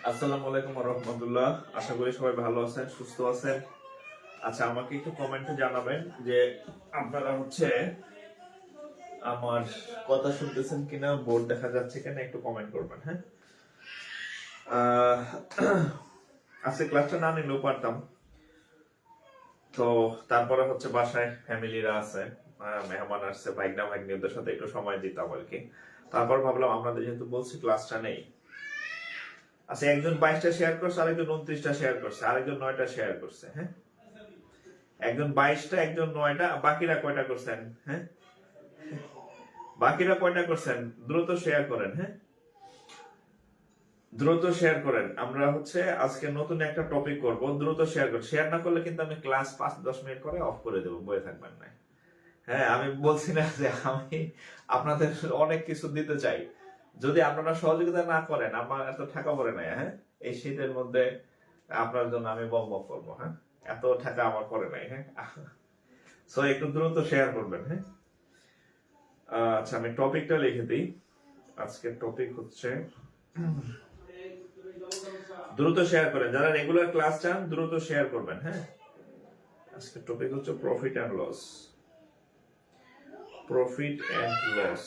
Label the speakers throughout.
Speaker 1: আসসালামু আলাইকুম ওয়া রাহমাতুল্লাহ। আশা করি সবাই ভালো আছেন, সুস্থ আছেন। আচ্ছা, আমাকে একটু কমেন্টে জানাবেন যে আপনারা আমার কথা শুনতেছেন কিনা, বোর্ড দেখা যাচ্ছে কিনা, একটু কমেন্ট করবেন। হ্যাঁ, আজকে ক্লাসটা না নিলেও পারতাম, তো তারপরে বাসায় ফ্যামিলিরা আছে, মেহমান আসছে, ভাইগনা ভাগ্নিদের সাথে একটু সময় দিতাম আর কি। তারপর ভাবলাম আপনাদের যেহেতু বলছি ক্লাসটা নেই। আচ্ছা, একজন 22টা শেয়ার করছে, আরেকজন 29টা শেয়ার করছে, আরেকজন 9টা শেয়ার করছে। হ্যাঁ, একজন 22টা, একজন 9টা, বাকিরা কয়টা করছেন? হ্যাঁ, বাকিরা কয়টা করছেন? দ্রুত শেয়ার করেন। হ্যাঁ, দ্রুত শেয়ার করেন। আমরা আজকে নতুন একটা টপিক করব, দ্রুত শেয়ার করেন। শেয়ার না করলে কিন্তু আমি ক্লাস 5-10 মিনিট করে অফ করে দেবো, বয়ে থাকবেন না। হ্যাঁ, আমি বলছি না যে আমি আপনাদের অনেক কিছু দিতে চাই, যদি আপনারা সহযোগিতা না করেন আমার এত টাকা পড়ে নাই। হ্যাঁ, এই শীতের মধ্যে আপনার জন্য আমি বক করবো। হ্যাঁ, এত টাকা আমার পড়ে নাই। হ্যাঁ, সো একটু দ্রুত শেয়ার করবেন। হ্যাঁ, আচ্ছা, আমি টপিকটা লিখে দিই। আজকের টপিক দ্রুত শেয়ার করেন। যারা রেগুলার ক্লাস চান দ্রুত শেয়ার করবেন। হ্যাঁ, আজকের topic profit and loss. Profit and loss,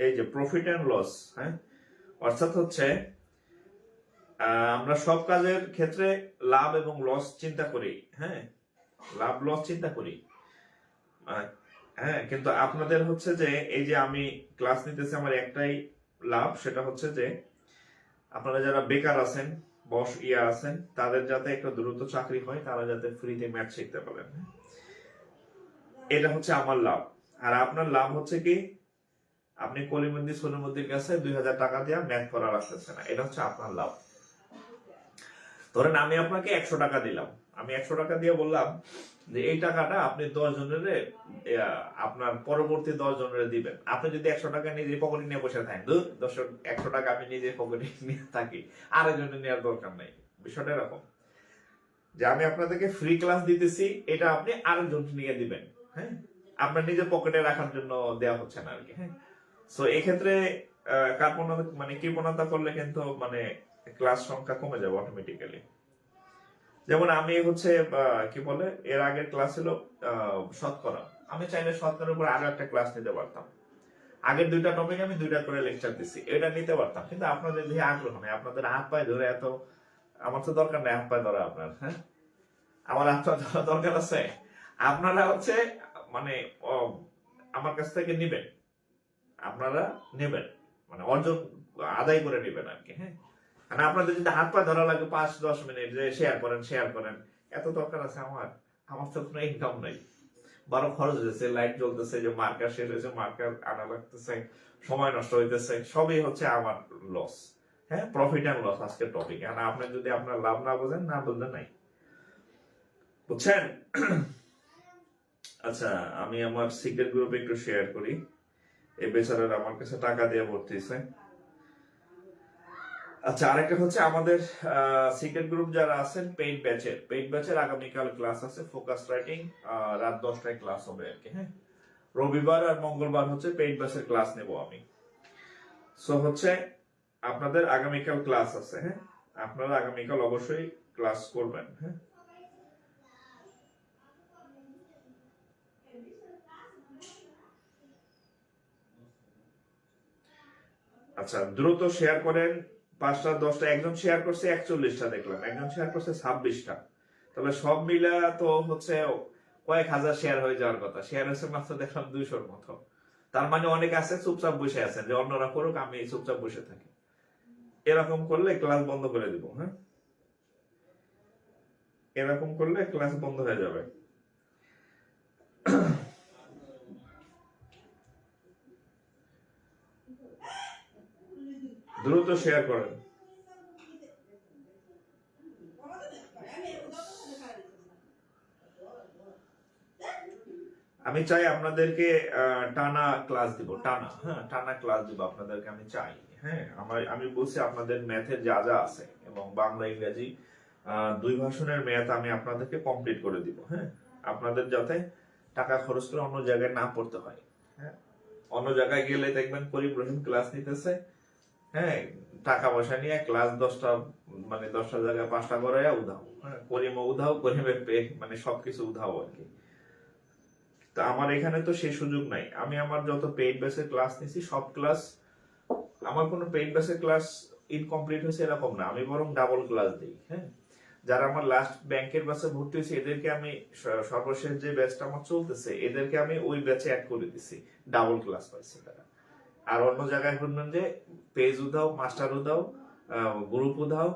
Speaker 1: এই যে প্রফিট এন্ড লস। হ্যাঁ, অর্থাৎ আমরা সব কাজের ক্ষেত্রে লাভ এবং লস চিন্তা করি। হ্যাঁ, লাভ লস চিন্তা করি। হ্যাঁ, কিন্তু আপনাদের যে এই যে আমি ক্লাস নিতেছি, আমার একটাই লাভ, সেটা যে আপনারা যারা বেকার আছেন, আছেন, তাদের যাতে একটা দ্রুত চাকরি হয়, তারা যাতে ফ্রিতে ম্যাথ শিখতে পারেন। এটা আমার লাভ। আর আপনার লাভ কি, আপনি কলিমুদ্দি সলিমুদ্দির কাছে 2000 টাকা দিয়ে ম্যাথ করা রাখতেছে না, এটা আপনার লাভ। ধরেন আমি আপনাকে 100 টাকা দিলাম, আমি 100 টাকা দিয়ে বললাম যে এই টাকাটা আপনি 10 জনের, আপনার পরবর্তী 10 জনের দিবেন। আপনি যদি 100 টাকা নিজে পকেটে নিয়ে বসে থাকেন, 100 টাকা আমি নিজে পকেটে নিয়ে থাকি, আরেকজনের নেওয়ার দরকার নাই। বিষয়টা এরকম যে আমি আপনাদেরকে ফ্রি ক্লাস দিতেছি, এটা আপনি আরেকজনকে নিয়ে দিবেন। হ্যাঁ, আপনার নিজের পকেটে রাখার জন্য দেওয়া হচ্ছে না আর কি। হ্যাঁ, সো এক্ষেত্রে কৃপণতা করলে কিন্তু ক্লাস সংখ্যা কমে যাবে অটোমেটিক্যালি। যেমন আমি এর আগের ক্লাস ছিল শতকরা, আমি চাইলে শতকরার উপর আরো একটা ক্লাস নিতে পারতাম। আগের 2টা টপিক আমি 2টা করে লেকচার দিচ্ছি, এটা নিতে পারতাম, কিন্তু আপনাদের দিয়ে আগ্রহ নেই, আপনাদের হাত পায়ে ধরে এত, আমার তো দরকার নেই হাত পায়ে ধরা আপনার, হ্যাঁ আমার হাত পায়ে ধরা দরকার আছে? আপনারা হচ্ছে মানে আমার কাছ থেকে নিবেন, আপনারা নেবেন, মানে অর্জন আদায় করে নেবেন আর কি, হ্যাঁ। মানে আপনাদের যদি হাত পা ধরা লাগে 5-10 মিনিট যে শেয়ার করেন, এত দরকার আছে আমার? আমার তো কোনো ইনকাম নাই, বড় খরচ হয়েছে, লাইট জ্বলতেছে, যে মার্কার শেষ হয়েছে, মার্কার আনা লাগতেছে, সময় নষ্ট হইতেছে, সবই হচ্ছে আমার লস, হ্যাঁ। প্রফিট এন্ড লস আজকের টপিক। আর আপনি যদি আপনার লাভ না বোঝেন, না বুঝলেন নাই, বুঝছেন? আচ্ছা, আমি আমার সিক্রেট গ্রুপে একটু শেয়ার করি। এই বেচারারা আমার কাছে টাকা দিয়ে ভর্তি হয়েছে। আচ্ছা, আরেকটা হচ্ছে আমাদের সিক্রেট গ্রুপ যারা আছেন পেইড ব্যাচের আগামীকাল ক্লাস আছে, ফোকাস রাইটিং, রাত 10টায় ক্লাস হবে আর কি, হ্যাঁ। রবিবার আর মঙ্গলবার হচ্ছে পেইড ব্যাচের ক্লাস নেব আমি। সো হচ্ছে আপনাদের আগামীকাল ক্লাস আছে, হ্যাঁ। আপনারা আগামীকাল অবশ্যই ক্লাস করবেন, হ্যাঁ। আচ্ছা, দ্রুত শেয়ার করেন। 5টা 10টা, একজন শেয়ার করছে 41টা দেখলাম, একজন শেয়ার করছে 26টা, তাহলে সব মিলা তো হচ্ছে কয়েক হাজার শেয়ার হয়ে যাওয়ার কথা, শেয়ার হচ্ছে মাত্র দেখলাম 200-র মতো। তার মানে অনেকে আছে চুপচাপ বসে আছেন, যে অন্যরা করুক, আমি চুপচাপ বসে থাকি। এরকম করলে ক্লাস বন্ধ করে দিব, হ্যাঁ। এরকম করলে ক্লাস বন্ধ হয়ে যাবে। দ্রুত শেয়ার করেন। আমি চাই আপনাদেরকে টানা ক্লাস দিব, টানা ক্লাস দিব আপনাদেরকে, আমি চাই, হ্যাঁ। আমি বলছি আপনাদের ম্যাথের যা যা আছে এবং বাংলা ইংরেজি 2 ভাষণের ম্যাথ আমি আপনাদেরকে কমপ্লিট করে দিব, হ্যাঁ। আপনাদের যাতে টাকা খরচ করে অন্য জায়গায় না পড়তে হয়, হ্যাঁ। অন্য জায়গায় গেলে দেখবেন করিম রহিম ক্লাস নিতেছে, হ্যাঁ, টাকা পয়সা নিয়ে ক্লাস 10টা, মানে 10টা জায়গায় 5টা করে উধাও, হ্যাঁ। করিমও উধাও, করিমের মানে সবকিছু উধাও আর কি। তো আমার এখানে তো সেই সুযোগ নাই। আমি আমার যত পেইড বেসের ক্লাস নিছি সব ক্লাস, আমার কোনো পেইড বেসের ক্লাস ইনকমপ্লিট হয়েছে এরকম না, আমি বরং ডাবল ক্লাস দিই, হ্যাঁ। যারা আমার লাস্ট ব্যাংকের ব্যাচে ভর্তি হয়েছে এদেরকে আমি সর্বশেষ যে ব্যাচটা আমার চলতেছে এদেরকে আমি ওই ব্যাচে অ্যাড করে দিছি, ডাবল ক্লাস পাইছে তারা। আর অন্য জায়গায় শুনবেন যে পেজ উধাও, মাস্টার উধাও, গ্রুপ উধাও,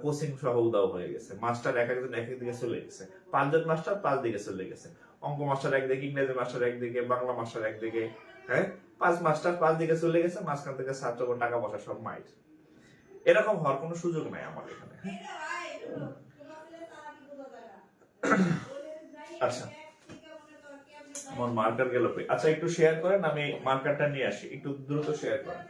Speaker 1: কোচিং সহ উধাও হয়ে গেছে, মাস্টার এক একজন এক এক দিকে চলে গেছে, 5 জন মাস্টার 5 দিকে চলে গেছে, অঙ্ক মাস্টার একদিকে, ইংরেজি মাস্টার একদিকে, বাংলা মাস্টার একদিকে, হ্যাঁ। 5 মাস্টার 5 দিকে চলে গেছে, মাঝখান থেকে ছাত্র টাকা পয়সা সব মাইর। এরকম হওয়ার কোনো সুযোগ নাই আমার এখানে, হ্যাঁ? আচ্ছা, আমার মার্কার গেল। আচ্ছা, একটু শেয়ার করেন, আমি মার্কারটা নিয়ে আসি, একটু দ্রুত শেয়ার করেন।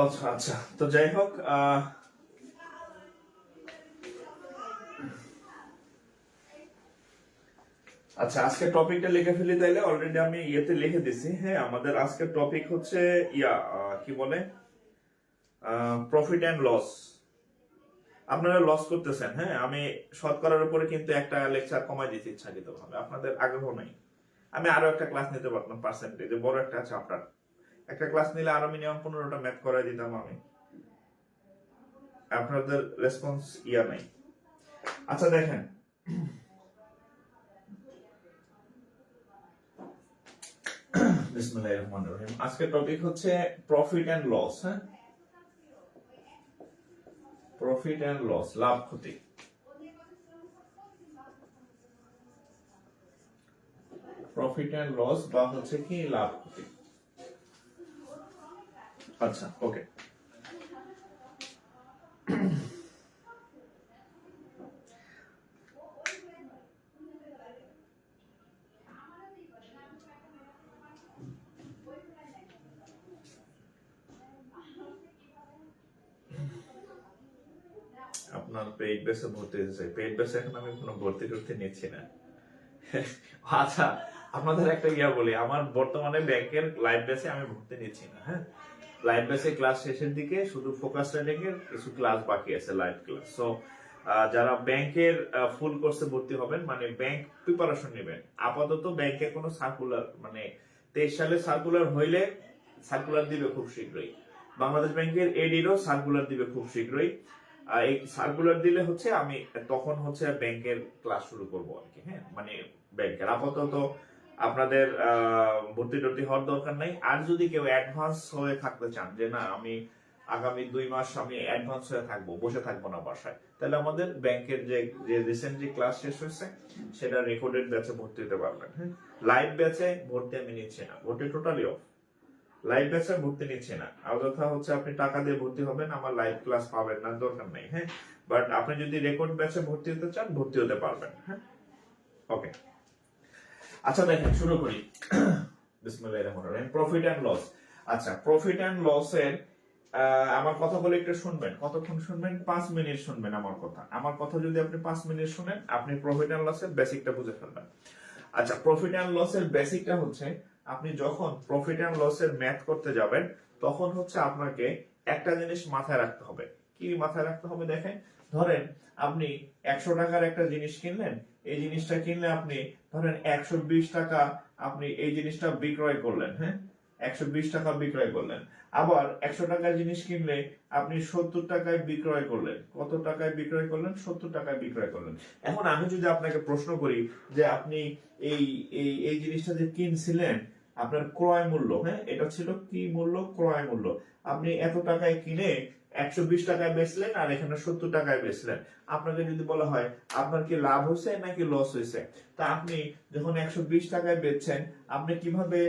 Speaker 1: আচ্ছা আচ্ছা, তো যাই হোক, আচ্ছা আজকের টপিকটা লিখে ফেলি তাইলে, অলরেডি আমি ইয়েতে লিখে দিছি, হ্যাঁ। আমাদের আজকের টপিক হচ্ছে কি বলে, প্রফিট এন্ড লস। আপনারা লস করতেছেন, হ্যাঁ। আমি শতকরার উপরে কিন্তু একটা লেকচার কমাই দিতে ইচ্ছাকৃত ভাবে, আপনাদের আগ্রহ নাই। আমি আরো একটা ক্লাস নিতে পারতাম, পার্সেন্টেজে বড় একটা চ্যাপ্টার, একটা ক্লাস নিলে আরো মিনিমাম 15টা ম্যাথ করাই দিতাম আমি, আপনাদের রেসপন্স নাই। আচ্ছা দেখেন, বিসমিল্লাহির রহমানির রহিম। আজকের টপিক হচ্ছে প্রফিট এন্ড লস, হ্যাঁ। প্রফিট এন্ড লস, লাভ ক্ষতি। প্রফিট অ্যান্ড লস বা হচ্ছে কি লাভ ক্ষতি। আচ্ছা ওকে, আপনার পেইড বেসে ভর্তি হয়েছে, পেইড বেসে এখন আমি কোনো ভর্তি টর্তি নিচ্ছি না। আচ্ছা আপনাদের একটা বলি, আমার বর্তমানে ব্যাংকের লাইভ বেসে আমি ভর্তি নিচ্ছি না। হ্যাঁ, লাইভ বেসে ক্লাস শেষের দিকে শুধু ফোকাস ট্রেডিং এর কিছু ক্লাস বাকি আছে, লাইভ ক্লাস। সো যারা ব্যাংকের ফুল কোর্সে ভর্তি হবেন, মানে ব্যাংক প্রিপারেশন নেবেন, আপাতত ব্যাংকের কোনো সার্কুলার, মানে 23 সালে সার্কুলার হইলে সার্কুলার দিবে খুব শীঘ্রই, বাংলাদেশ ব্যাংকের এডিরও সার্কুলার দিবে খুব শীঘ্রই। এই সার্কুলার দিলে হচ্ছে আমি তখন হচ্ছে ব্যাংকের ক্লাস শুরু করবো আর কি। হ্যাঁ, মানে ব্যাংকের আপাতত আপনাদের ভর্তি টর্তি হওয়ার দরকার নাই। আর যদি কেউ অ্যাডভান্স হয়ে থাকতে চান, যে না আমি আগামী 2 মাস আমি অ্যাডভান্স হয়ে থাকবো, বসে থাকবো না বাসায়, তাহলে আমাদের ব্যাংকের যে রিসেন্ট যে ক্লাস শেষ হয়েছে সেটা রেকর্ডেড ব্যাচে ভর্তি হতে পারবেন। হ্যাঁ, লাইভ ব্যাচে ভর্তি আমি নিচ্ছি না, ভর্তি টোটালি অফ। লাইভ ব্যাচে ভর্তি নিচ্ছি না, অযথা হচ্ছে আপনি টাকা দিয়ে ভর্তি হবেন, আমার লাইভ ক্লাস পাবেন না, দরকার নেই। হ্যাঁ, বাট আপনি যদি রেকর্ড ব্যাচে ভর্তি হতে চান ভর্তি হতে পারবেন। হ্যাঁ ওকে, আচ্ছা দেখেন শুরু করি। বিসমিল্লাহির রহমানির রহিম। Profit and loss. আচ্ছা, প্রফিট এন্ড লস এর আমার কথাগুলো একটু শুনবেন। কতক্ষণ শুনবেন? 5 মিনিট শুনবেন আমার কথা। আমার কথা যদি আপনি 5 মিনিট শুনেন, আপনি প্রফিট এন্ড লস এর বেসিকটা বুঝে ফেলবেন। আচ্ছা, প্রফিট এন্ড লস এর বেসিকটা হচ্ছে, আপনি যখন প্রফিট এন্ড লস এর ম্যাথ করতে যাবেন তখন হচ্ছে আপনাকে একটা জিনিস মাথায় রাখতে হবে। কি মাথায় রাখতে হবে? দেখেন, ধরেন আপনি 100 টাকার একটা জিনিস কিনলেন, এই জিনিসটা কিনলে আপনি ধরেন 120 টাকা আপনি এই জিনিসটা বিক্রয় করলেন। হ্যাঁ, 120 টাকা বিক্রয় করলেন। আবার 100 টাকার জিনিস কিনলে আপনি 70 টাকায় বিক্রয় করলেন। কত টাকায় বিক্রয় করলেন? 70 টাকায় বিক্রয় করলেন। এখন আমি যদি আপনাকে প্রশ্ন করি যে আপনি এই এই এই জিনিসটা যে কিনছিলেন, আপনার ক্রয় মূল্য, হ্যাঁ এটা ছিল কি মূল্য? ক্রয় মূল্য। আপনি এত টাকায় কিনে 120 টাকায় বেচলেন আর এখানে 70 টাকায় বেচলেন। আপনাকে যদি বলা হয় আপনার কি লাভ হয়েছে নাকি লস হয়েছে, তা আপনি যখন 120 টাকায় বেচছেন, আপনি কিভাবে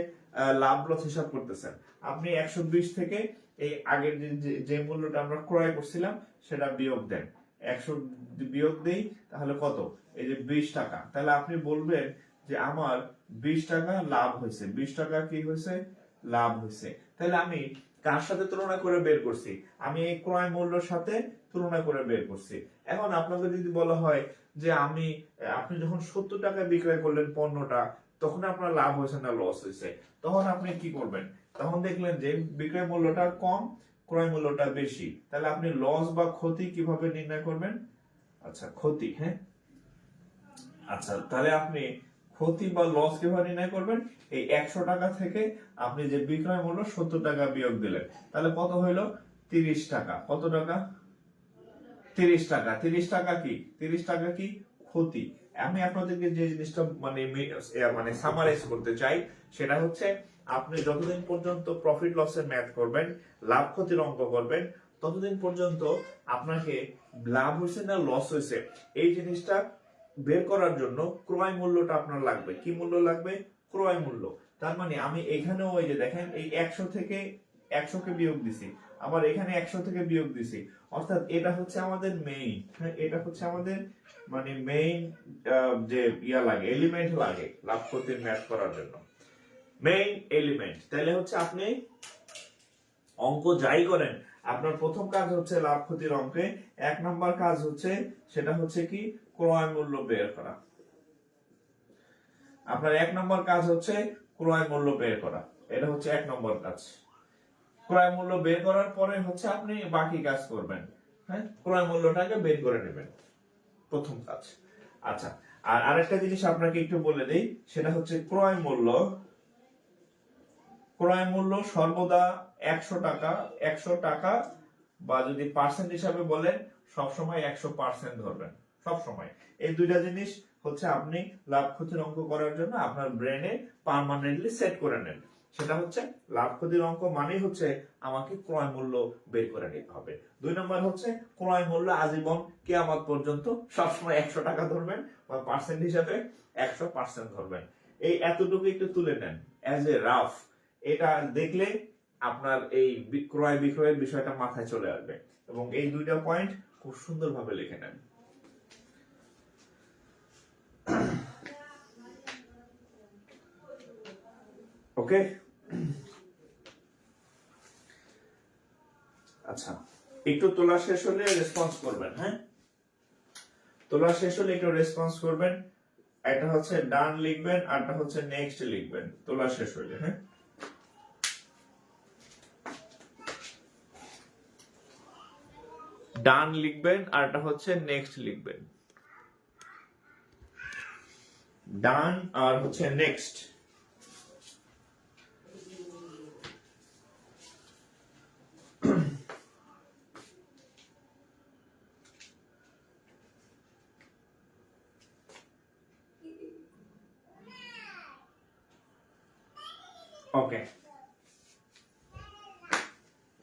Speaker 1: লাভ লস হিসাব করতেছেন? আপনি 120 থেকে এই আগের যে মূল্যটা আমরা ক্রয় করছিলাম সেটা বিয়োগ দেন। 100 বিয়োগ দেই, তাহলে কত? এই যে 20 টাকা। তাহলে আপনি বলবেন যে আমার 20 টাকা লাভ হয়েছে। 20 টাকা কি হয়েছে? লাভ হয়েছে। তাহলে আমি কার সাথে তুলনা করে বের করছি? আমি এই ক্রয় মূল্যের সাথে তুলনা করে বের করছি। এখন আপনাকে যদি বলা হয় যে আপনি যখন 70 টাকায় বিক্রয় করলেন পণ্যটা, তখন আপনার লাভ হয়েছে না লস হয়েছে, তখন আপনি কি করবেন? তখন দেখলেন যে বিক্রয় মূল্যটা কম, ক্রয় মূল্যটা বেশি, তাহলে আপনি লস বা ক্ষতি কিভাবে নির্ণয় করবেন? আচ্ছা, ক্ষতি। হ্যাঁ, আচ্ছা তাহলে আপনি ক্ষতি বা লস কিভাবে নির্ণয় করবেন? এই 100 টাকা থেকে আপনি যে বিক্রয় মূল্য 70 টাকা বিয়োগ দিলেন, তাহলে কত হইলো? 30 টাকা। কত টাকা? 30 টাকা। 30 টাকা কি? 30 টাকা কি? ক্ষতি। আমি আপনাদেরকে যে জিনিসটা মানে সামারাইজ করতে চাই সেটা হচ্ছে, আপনি যতদিন পর্যন্ত প্রফিট লসের ম্যাথ করবেন, লাভ ক্ষতির অঙ্ক করবেন, ততদিন পর্যন্ত আপনাকে লাভ হয়েছে না লস হয়েছে এই জিনিসটা বের করার জন্য ক্রয় মূল্যটা আপনার লাগবে। কি মূল্য লাগবে? ক্রয় মূল্য। তার মানে আমি এখানেও ওই যে দেখেন, এই 100 থেকে 100 কে বিয়োগ দিছি, আবার এখানে 100 থেকে বিয়োগ দিছি, অর্থাৎ এটা হচ্ছে আমাদের মেইন। হ্যাঁ, এটা হচ্ছে আমাদের মানে মেইন যে লাগে, এলিমেন্ট লাগে লাভ ক্ষতির ম্যাথ করার জন্য, মেইন এলিমেন্ট। তাহলে হচ্ছে আপনি অঙ্ক যাই করেন, আপনার প্রথম কাজ হচ্ছে লাভ ক্ষতির অঙ্কে 1 নম্বর কাজ হচ্ছে, সেটা হচ্ছে কি? ক্রয় মূল্য বের করা। আপনার 1 নম্বর কাজ হচ্ছে ক্রয় মূল্য বের করা। এটা হচ্ছে 1 নম্বর কাজ। ক্রয় মূল্য বের করার পরে হচ্ছে আপনি বাকি কাজ করবেন। হ্যাঁ, ক্রয় মূল্যটাকে বের করে নেবেন, প্রথম কাজ। আচ্ছা, আর আরেকটা জিনিস আপনাকে একটু বলে দেই, সেটা হচ্ছে ক্রয় মূল্য। ক্রয় মূল্য সর্বদা 100 টাকা। 100 টাকা বা যদি পার্সেন্ট হিসাবে বলেন, সবসময় 100% ধরবেন, সবসময়। এই দুইটা জিনিস হচ্ছে আপনি লাভ ক্ষতির অঙ্ক করার জন্য আপনার ব্রেনে পার্মানেন্টলি সেট করে নেন। সেটা হচ্ছে লাভ ক্ষতির অঙ্ক মানেই হচ্ছে আমাকে ক্রয় মূল্য বের করে নিতে হবে। 2 নম্বর হচ্ছে ক্রয় মূল্য আজীবন কিয়ামত পর্যন্ত সবসময় 100 টাকা ধরবেন বা পার্সেন্ট হিসাবে 100% ধরবেন। এই এতটুকু একটু তুলে নেন অ্যাজ এ রাফ। এটা দেখলে আপনার এই ক্রয় বিক্রয়ের বিষয়টা মাথায় চলে আসবে, এবং এই দুইটা পয়েন্ট খুব সুন্দরভাবে লিখে নেন। ওকে, আচ্ছা, একটু তোলা শেষ হলে রেসপন্স করবেন। হ্যাঁ, তোলা শেষ হলে একটু রেসপন্স করবেন। এটা হচ্ছে ডান লিখবেন, আরটা হচ্ছে নেক্সট লিখবেন তোলা শেষ হলে। হ্যাঁ, ডান লিখবেন, আরটা হচ্ছে নেক্সট লিখবেন। ডান আর হচ্ছে নেক্সট। ওকে,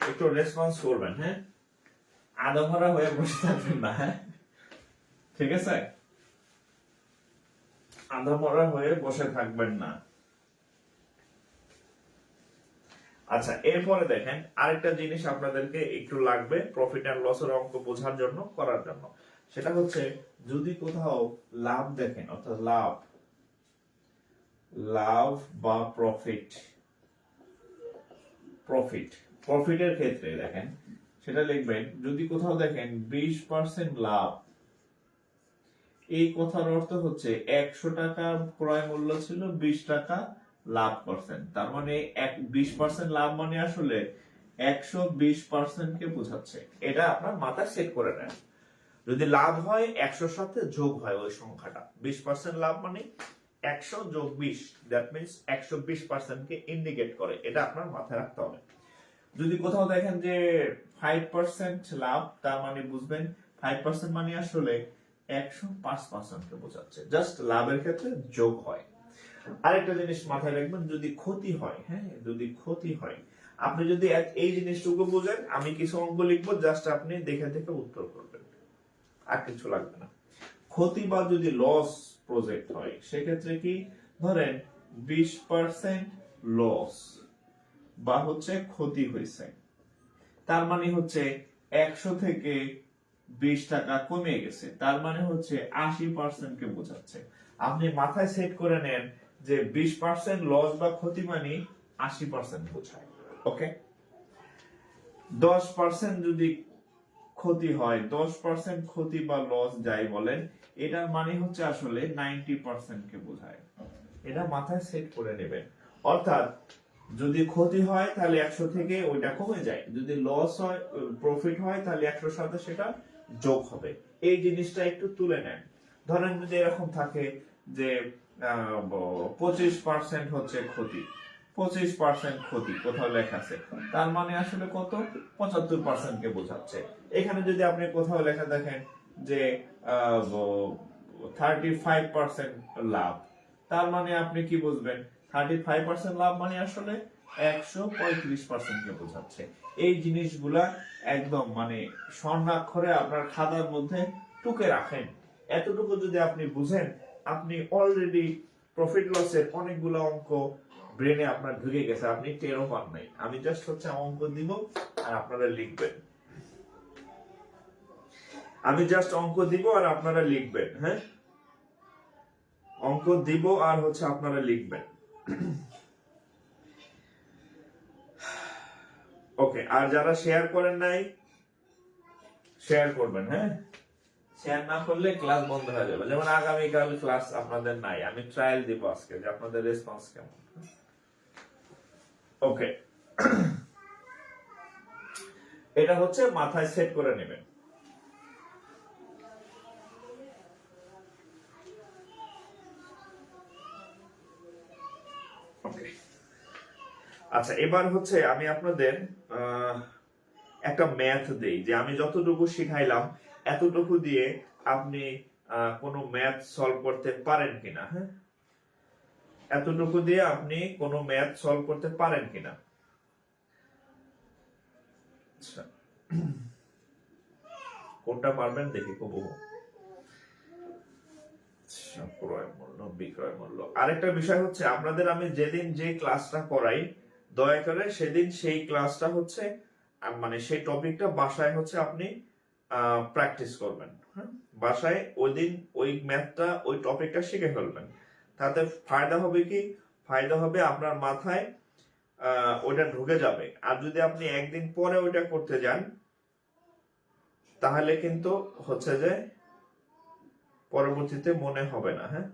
Speaker 1: একটু রেসপন্স করবেন। হ্যাঁ, আদমরা হয়ে বসে থাকবেন না। হ্যাঁ, ঠিক আছে, আদমরা হয়ে বসে থাকবেন না। আচ্ছা, এরপরে দেখেন আরেকটা জিনিস আপনাদেরকে একটু লাগবে প্রফিট এন্ড লসের অঙ্ক বোঝার জন্য, করার জন্য। সেটা হচ্ছে যদি কোথাও লাভ দেখেন, অর্থাৎ লাভ লাভ বা প্রফিট, প্রফিটের ক্ষেত্রে দেখেন সেটা লিখবেন, যদি কোথাও দেখেন 20% লাভ, এই কথার অর্থ হচ্ছে 100 টাকার ক্রয় মূল্য ছিল, 20 টাকা লাভ করছেন। তার মানে 20% লাভ মানে আসলে 120% কে বোঝাচ্ছে। এটা আপনার মাথায় সেট করে নেন। যদি লাভ হয় 100 সাথে যোগ হয় ওই সংখ্যাটা, 20% লাভ মানে 100 যোগ 20, দ্যাট মিন্স 120% কে ইন্ডিকেট করে। এটা আপনার মাথায় রাখতে হবে। যদি কোথাও দেখেন যে 5% লাভ, তার মানে বুঝবেন 5% মানে আসলে 105% কে বোঝাচ্ছে। জাস্ট লাভের ক্ষেত্রে যোগ হয়। আরেকটা জিনিস মাথায় রাখবেন, যদি ক্ষতি হয়, হ্যাঁ, যদি ক্ষতি হয়, আপনি যদি এই জিনিসটুকু বুঝেন, আমি কিছু অঙ্ক লিখবো, জাস্ট আপনি দেখে দেখে উত্তর করবেন, আর কিছু লাগবে না। ক্ষতি বা যদি লস প্রজেক্ট হয়, সেক্ষেত্রে কি ধরেন 20% লস বা হচ্ছে ক্ষতি হয়েছে, তার মানে হচ্ছে 100 থেকে 20 টাকা কমে গেছে, তার মানে হচ্ছে 80% কে বোঝাচ্ছে। আপনি মাথায় সেট করে নেন যে 20% লস বা ক্ষতি মানে 80% বোঝায়। ওকে, 10% যদি ক্ষতি হয়, 10% ক্ষতি বা লস যাই বলেন, এটার মানে হচ্ছে আসলে 90% কে বোঝায়। এটা মাথায় সেট করে নেবেন। অর্থাৎ যদি ক্ষতি হয় তাহলে 100 থেকে ওইটা কমে যায়, যদি লস হয়, প্রফিট হয়, তাহলে 100 সাথে সেটা যোগ হবে। এই জিনিসটা একটু তুলে নেন। ধরেন যদি এরকম থাকে যে 25% হচ্ছে ক্ষতি, 25% ক্ষতি কোথাও লেখা আছে, তার মানে আসলে কত, 75% কে বোঝাচ্ছে। এখানে যদি আপনি কোথাও লেখা দেখেন যে 35% লাভ, তার মানে আপনি কি বুঝবেন, 35% লাভ মানে আসলে 135% কে বোঝাচ্ছে। এই জিনিসগুলা একদম মানে স্বর্ণাক্ষরে আপনার খাতার মধ্যে টুকে রাখেন। এতটুকু যদি আপনি বুঝেন, আপনি অলরেডি প্রফিট লসের অনেকগুলো অঙ্ক ব্রেনে আপনার ঢুকে গেছে, আপনি টেরও পান নাই। আমি জাস্ট হচ্ছে অঙ্ক দিব আর আপনারা লিখবেন। আমি জাস্ট অঙ্ক দিব আর আপনারা লিখবেন। হ্যাঁ, অঙ্ক দিব আর হচ্ছে আপনারা লিখবেন। ওকে, আর যারা শেয়ার করেন নাই, শেয়ার করবেন। হ্যাঁ, শেয়ার না করলে ক্লাস বন্ধ হয়ে যাবে। যেমন আগামীকাল ক্লাস আপনাদের নাই, আমি ট্রায়াল দিব আজকে যে আপনাদের রেসপন্স কেমন। ওকে, এটা হচ্ছে মাথায় সেট করে নেবেন। ওকে, আচ্ছা, এবার হচ্ছে আমি আপনাদের একটা ম্যাথ দেই, যে আমি যতটুকু শিখাইলাম এতটুকু দিয়ে আপনি কোনো ম্যাথ সলভ করতে পারেন কিনা। হ্যাঁ, এতটুকু দিয়ে আপনি কোনো ম্যাথ সলভ করতে পারেন কিনা। আচ্ছা, কোনটা পারবেন দেখি, খুব ক্রয় মূল্য বিক্রয় মূল্য। আরেকটা বিষয় হচ্ছে আপনাদের আমি যেদিন যে ক্লাসটা করাই দয়া করে সেদিন সেই ক্লাসটা হচ্ছে মানে সেই টপিকটা বাসায় হচ্ছে আপনি প্র্যাকটিস করবেন। হ্যাঁ, বাসায় ওই দিন ওই ম্যাথটা ওই টপিকটা শিখে ফেলবেন। তাতে ফায়দা হবে কি, ফায়দা হবে আপনার মাথায় ওইটা ঢুকে যাবে। আর যদি আপনি একদিন পরে ওইটা করতে যান তাহলে কিন্তু হচ্ছে যে পরবর্তীতে মনে হবে না। হ্যাঁ,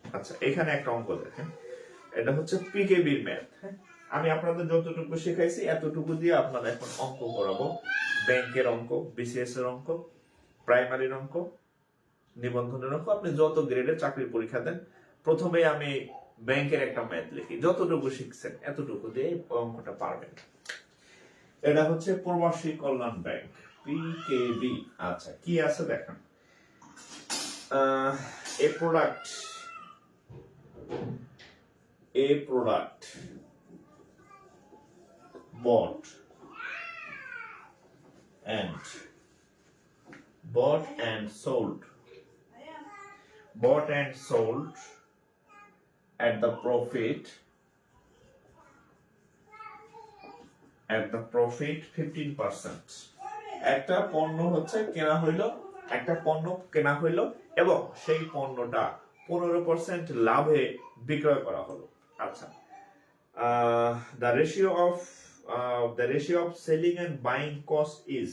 Speaker 1: আচ্ছা এখানে একটা অঙ্ক দেখেন, এটা হচ্ছে পিকেবির ম্যাথ। হ্যাঁ, আমি আপনাদের যতটুকু শিখাইছি এতটুকু দিয়ে আপনারা এখন অঙ্ক করাবো। ব্যাংকের অঙ্ক, বিসিএস এর অঙ্ক, প্রাইমারির অঙ্ক, নিবন্ধনের অঙ্ক। আপনি যত গ্রেডের চাকরির পরীক্ষা দেন প্রথমে আমি ব্যাংকের একটা ম্যাথ লিখি, যতটুকু শিখছেন এতটুকু দিয়ে অঙ্কটা পারবেন। এটা হচ্ছে প্রবাসী কল্যাণ ব্যাংক, পিকেবি। আচ্ছা কি আছে দেখেন, এ product bought and sold at the profit 15%। একটা পণ্য হচ্ছে কেনা হইলো, একটা পণ্য কেনা হইলো এবং সেই পণ্যটা 15% লাভে বিক্রয় করা হলো। আচ্ছা, the ratio of selling and buying cost is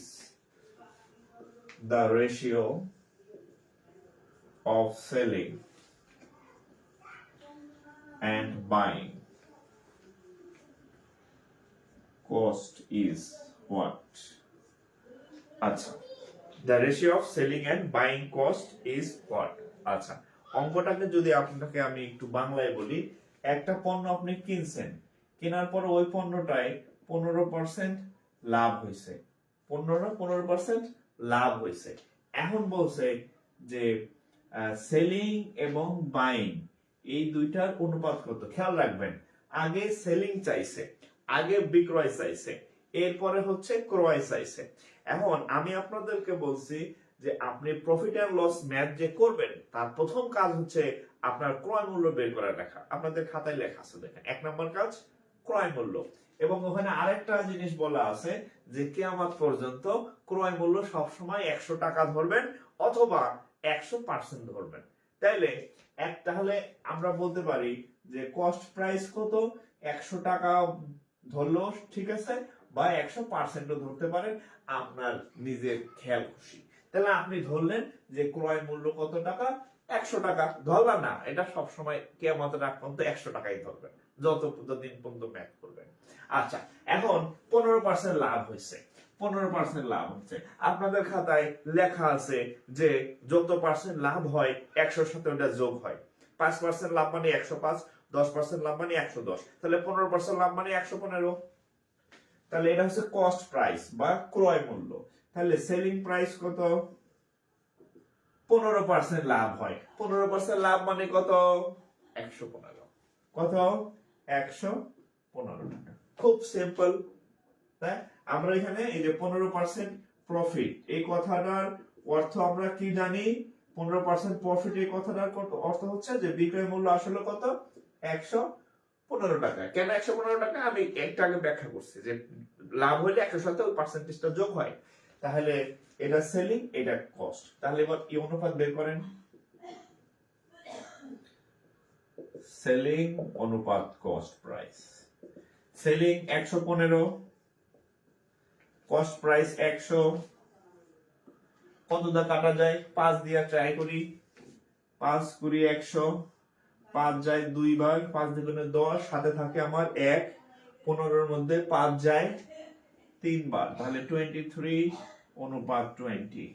Speaker 1: the ratio of selling and buying cost is what? আচ্ছা, the ratio of selling and buying cost is what? আচ্ছা, অঙ্কটাকে যদি আপনাকে আমি একটু বাংলায় বলি, একটা পণ্য আপনি কিনছেন, কেনার পর ওই পণ্যটায় 15% লাভ হয়েছে, 15% লাভ হয়েছে। এখন বলছে যে সেলিং এবং বাইং এই দুইটার অনুপাত কত। খেয়াল রাখবেন, আগে সেলিং চাইছে, আগে বিক্রয় চাইছে, এরপরে হচ্ছে ক্রয় চাইছে। এখন আমি আপনাদেরকে বলছি যে আপনি প্রফিট এন্ড লস ম্যাথ যে করবেন তার প্রথম কাজ হচ্ছে আপনার ক্রয় মূল্য বের করে লেখা। আপনাদের খাতায় লেখা আছে দেখেন, 1 নম্বর কাজ ক্রয় মূল্য। এবং ওখানে আরেকটা জিনিস বলা আছে যে কিয়ামত পর্যন্ত ক্রয় মূল্য সবসময় 100 টাকা ধরবেন অথবা 100% ধরবেন। তাহলে আমরা বলতে পারি যে কস্ট প্রাইস কত, 100 টাকা ধরলো ঠিক আছে, বা 100% ধরতে পারেন, আপনার নিজের খেয়াল খুশি। তাহলে আপনি ধরলেন যে ক্রয় মূল্য কত টাকা, 100 টাকা ধরবেন না, এটা সবসময় কিয়ামতের আগ পর্যন্ত 100 টাকাই ধরবেন যতদিন পর্যন্ত ম্যাথ করবেন। আচ্ছা, এখন 15% লাভ হয়েছে, 15% লাভ হচ্ছে, আপনাদের খাতায় লেখা আছে যে যত পার্সেন্ট লাভ হয় 100 সাথে ওটা যোগ হয়। 5% লাভ মানে 105, 10% লাভ মানে 110, তাহলে 15% লাভ মানে 115। তাহলে এটা হচ্ছে কস্ট প্রাইস বা ক্রয় মূল্য। তাহলে সেলিং প্রাইস কত, 15% লাভ হয়, 15% লাভ মানে কত, 115। কত, 115 টাকা। খুব সিম্পল। তাই আমরা এখানে এই যে 15% প্রফিট এই কথাটার অর্থ আমরা কি জানি, 15% প্রফিট এই কথাটার অর্থ হচ্ছে যে বিক্রয় মূল্য আসলে কত, 115 টাকা। কেন 115 টাকা আমি একটু আগে ব্যাখ্যা করছি যে লাভ হইলে 100 সাথে ওই পার্সেন্টেজটা যোগ হয়। তাহলে এটা সেলিং, এটা কস্ট। তাহলে এবার এই অনুপাত বের করেন, সেলিং অনুপাত cost price. Selling 115, cost price 100। কত দা কাটা যায়, 5 দিয়া ট্রাই করি, 5 কুড়ি 100, 5 যায় 2 ভাগ, 5 দুগুণে 10, সাথে থাকে আমার 1, 15 মধ্যে 5 যায় 3 বার, তাহলে 23 অনুপাত 20।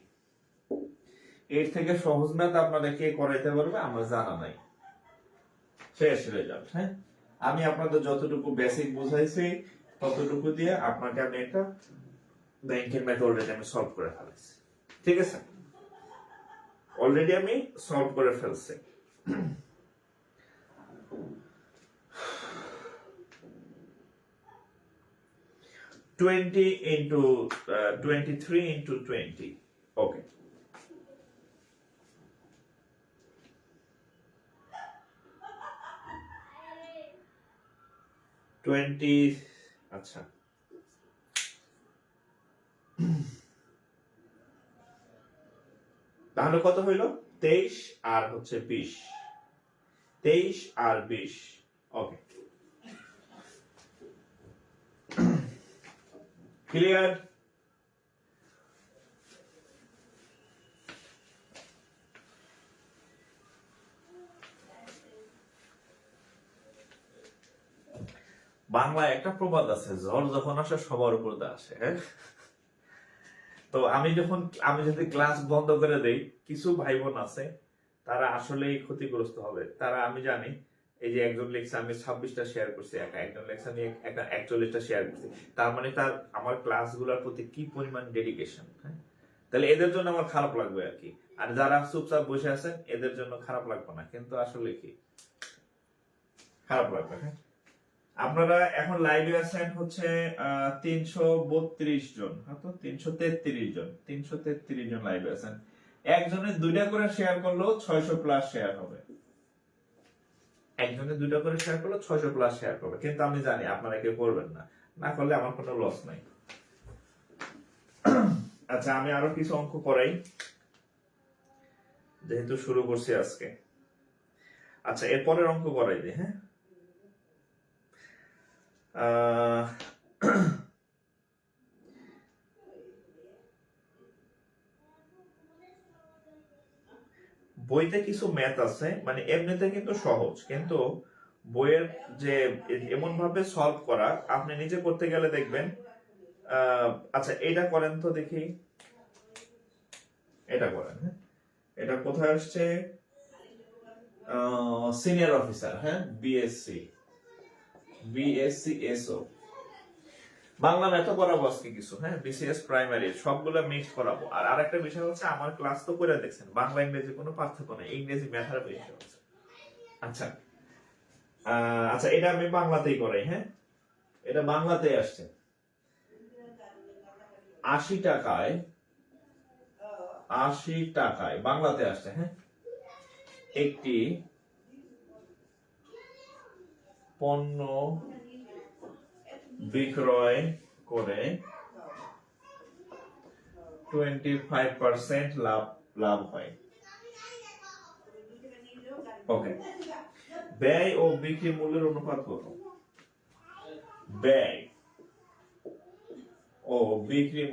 Speaker 1: এর থেকে সহজ ম্যাথ আপনাদের কে করাইতে পারবে আমার জানা নাই। শেষ রেজাল্ট। হ্যাঁ, আমি আপনাদের যতটুকু বেসিক বুঝাইছি ততটুকু দিয়ে আপনাকে আমি একটা ব্যাংকের ম্যাথ অলরেডি আমি সলভ করে ফেলেছি। ঠিক আছে, অলরেডি আমি সলভ করে ফেলছি। 20 into 23 into 20, okay, 20, আচ্ছা তাহলে কত হইল? 23 আর হচ্ছে 20, 23 আর 20। ওকে, ক্লিয়ার? বাংলায় একটা প্রবাদ আছে, ঝড় যখন আসে সবার উপর দিয়ে আসে। হ্যাঁ, তো আমি যদি ক্লাস বন্ধ করে দেই, কিছু ভাই বোন আছে তারা আসলেই ক্ষতিগ্রস্ত হবে। তারা, আমি জানি, এই যে একজন লেখছে আমি 26টা শেয়ার করছি, একজন লেখছে আমি 41টা শেয়ার করছি, তার মানে তার আমার ক্লাসগুলোর প্রতি কি পরিমাণ ডেডিকেশন। হ্যাঁ, তাহলে এদের জন্য আমার খারাপ লাগবে আর কি। আর যারা চুপচাপ বসে আছেন এদের জন্য খারাপ লাগবে না, কিন্তু আসলে কি খারাপ লাগবে। হ্যাঁ, আপনারা এখন লাইভে আছেন হচ্ছে 332 জন, হ্যাঁ, তো 333 জন, 333 জন লাইভে আছেন। একজনে 2টা করে শেয়ার করলেও 600 প্লাস শেয়ার হবে। একজনে 2টা করে শেয়ার করলে 600 প্লাস শেয়ার করবে, কিন্তু আমি জানি আপনারা কেউ করবেন না, না করলে আমার কোনো লস নাই। আচ্ছা, আমি আরো কিছু অঙ্ক করাই, যেহেতু শুরু করছি আজকে। আচ্ছা, এরপরের অঙ্ক করাই দিই। হ্যাঁ, বইতে কিছু ম্যাথ আছে, মানে এমনিতে কিন্তু সহজ, কিন্তু বইয়ের যে এমন ভাবে সলভ করা, আপনি নিজে করতে গেলে দেখবেন। আচ্ছা, এটা করেন তো দেখি, এটা করেন। হ্যাঁ, এটা কোথায় আসছে? সিনিয়র অফিসার, হ্যাঁ, বিএসসি এসও বাংলা ম্যাথও করাবো আজকে কিছু। হ্যাঁ, বিসিএস প্রাইমারি সবগুলো মিক্স করাবো। আর আরেকটা বিষয় হচ্ছে, আমার ক্লাস তো করে দেখছেন, বাংলা ইংরেজি কোনো পার্থক্য নেই, ইংরেজি ম্যাথার বেশি হচ্ছে। আচ্ছা, আচ্ছা, এটা আমি বাংলাতেই করাই। হ্যাঁ, এটা বাংলাতেই আসছে। 80 টাকায়, 80 টাকায় বাংলাতে আসছে। হ্যাঁ, একটি পণ্য বিক্রয় করে 25% লাভ হয়। ওকে, ব্যয় ও বিক্রি মূল্যের অনুপাত কত? ব্যয় ও বিক্রি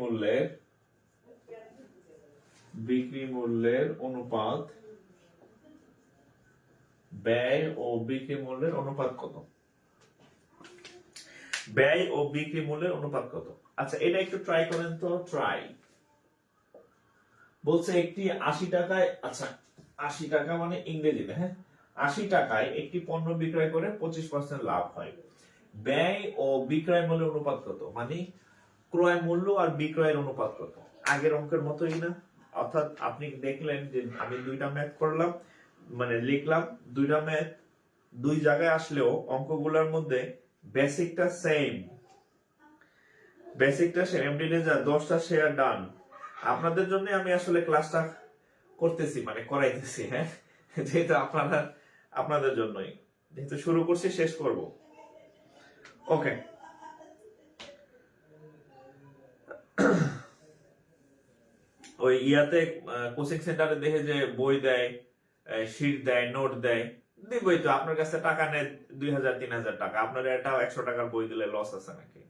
Speaker 1: মূল্যের অনুপাত, ব্যয় ও বিক্রি মূল্যের অনুপাত কত? ব্যয় ও বিক্রি মূল্যের অনুপাত কত? আচ্ছা, এটা একটু ট্রাই করেন তো, ট্রাই। বলছে একটি 80 টাকায়, আচ্ছা 80 টাকা মানে ইংরেজিতে, হ্যাঁ, 80 টাকায় একটি পণ্য বিক্রয় করে 25% লাভ হয়। ব্যয় ও বিক্রয় মূল্যের অনুপাত কত? মানে ক্রয় মূল্য আর বিক্রয়ের অনুপাত কত? আগের অঙ্কের মতোই না? অর্থাৎ আপনি দেখলেন যে আমি 2টা ম্যাথ করলাম, মানে লিখলাম, 2টা ম্যাথ 2 জায়গায় আসলেও অঙ্কগুলোর মধ্যে বেসিকটা সেম, এমডি যা 10টা শেয়ার ডান। আপনাদের জন্য আমি আসলে ক্লাসটা করতেছি, মানে করাইতেছি। হ্যাঁ, যেহেতু আপনাদের জন্যই, যেহেতু শুরু করছি শেষ করব। ওকে, ওই ইয়াতে কোচিং সেন্টারে দেখে যে বই দেয়, শীট দেয়, নোট দেয়, দিবই তো। আপনার কাছে টাকা নেয় 2000-3000 টাকা, আপনার এটা 100 টাকার বই দিলে লস আছে নাকি?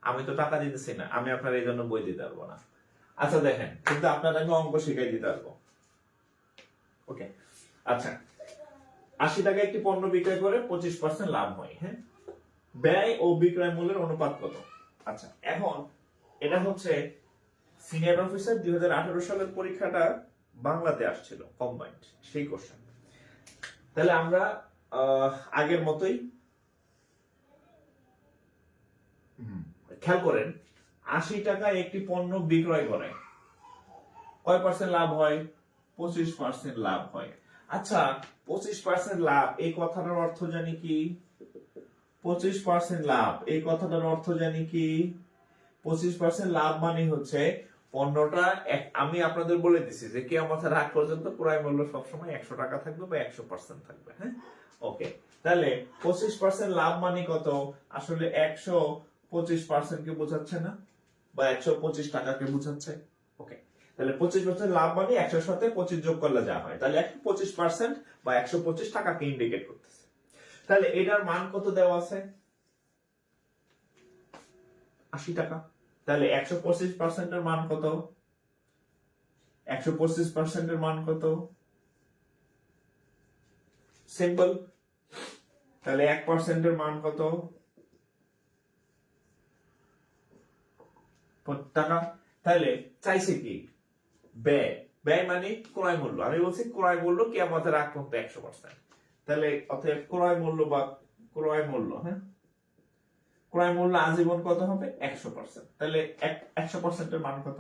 Speaker 1: আমি তো টাকা দিতেছি না, আমি আপনার এই জন্য বই দিতে পারবো না। আচ্ছা দেখেন, কিন্তু আপনার আমি অঙ্ক শিখাই দিতে পারবো। ওকে, আচ্ছা, 80 টাকা একটি পণ্য বিক্রয় করে 25% লাভ হয়। হ্যাঁ, ব্যয় ও বিক্রয় মূল্যের অনুপাত কত? আচ্ছা, এখন এটা হচ্ছে সিনিয়র অফিসার 2018 সালের পরীক্ষাটা বাংলাতে আসছিল, কম্বাইন্ড, সেই কোশ্চেন। তাহলে আমরা আগের মতোই খেয়াল করেন, 80 টাকায় একটি পণ্য বিক্রয় করে কয় পার্সেন্ট লাভ হয়? 25% লাভ হয়। আচ্ছা, 25% লাভ এই কথাটার অর্থ জানি কি? 25% লাভ এই কথাটার অর্থ জানি কি? 25% লাভ মানে হচ্ছে পণ্যটা আমি আপনাদের বলে দিছি যে কিয়ামতের আগ পর্যন্ত ক্রয় মূল্য সবসময় 100 টাকা থাকবে বা 100% থাকবে। হ্যাঁ, ওকে। তাহলে 25% লাভ মানে কত? আসলে 125% কে বোঝাচ্ছে না, বা 125 টাকাকে বোঝাচ্ছে। ওকে, তাহলে 25% লাভ মানে 100 সাথে 25 যোগ করলে যা হয়, তাহলে 125% বা 125 টাকাকে ইন্ডিকেট করতেছে। তাহলে এটার মান কত দেওয়া আছে? 80 টাকা। তাহলে 125% এর মান কত? 125% এর মান কত? সিম্পল। তাহলে 1% এর মান কত? টাকা। তাহলে চাইছে কি? ব্যয়। ব্যয় মানে ক্রয় মূল্য। আমি বলছি ক্রয় মূল্য কিয়ামতের আগ পর্যন্ত 100%। তাহলে অতএব ক্রয় মূল্য বা ক্রয় মূল্য, হ্যাঁ, ক্রয় মূল্য আজীবন কত হবে? 100%। তাহলে 100% এর মান কত?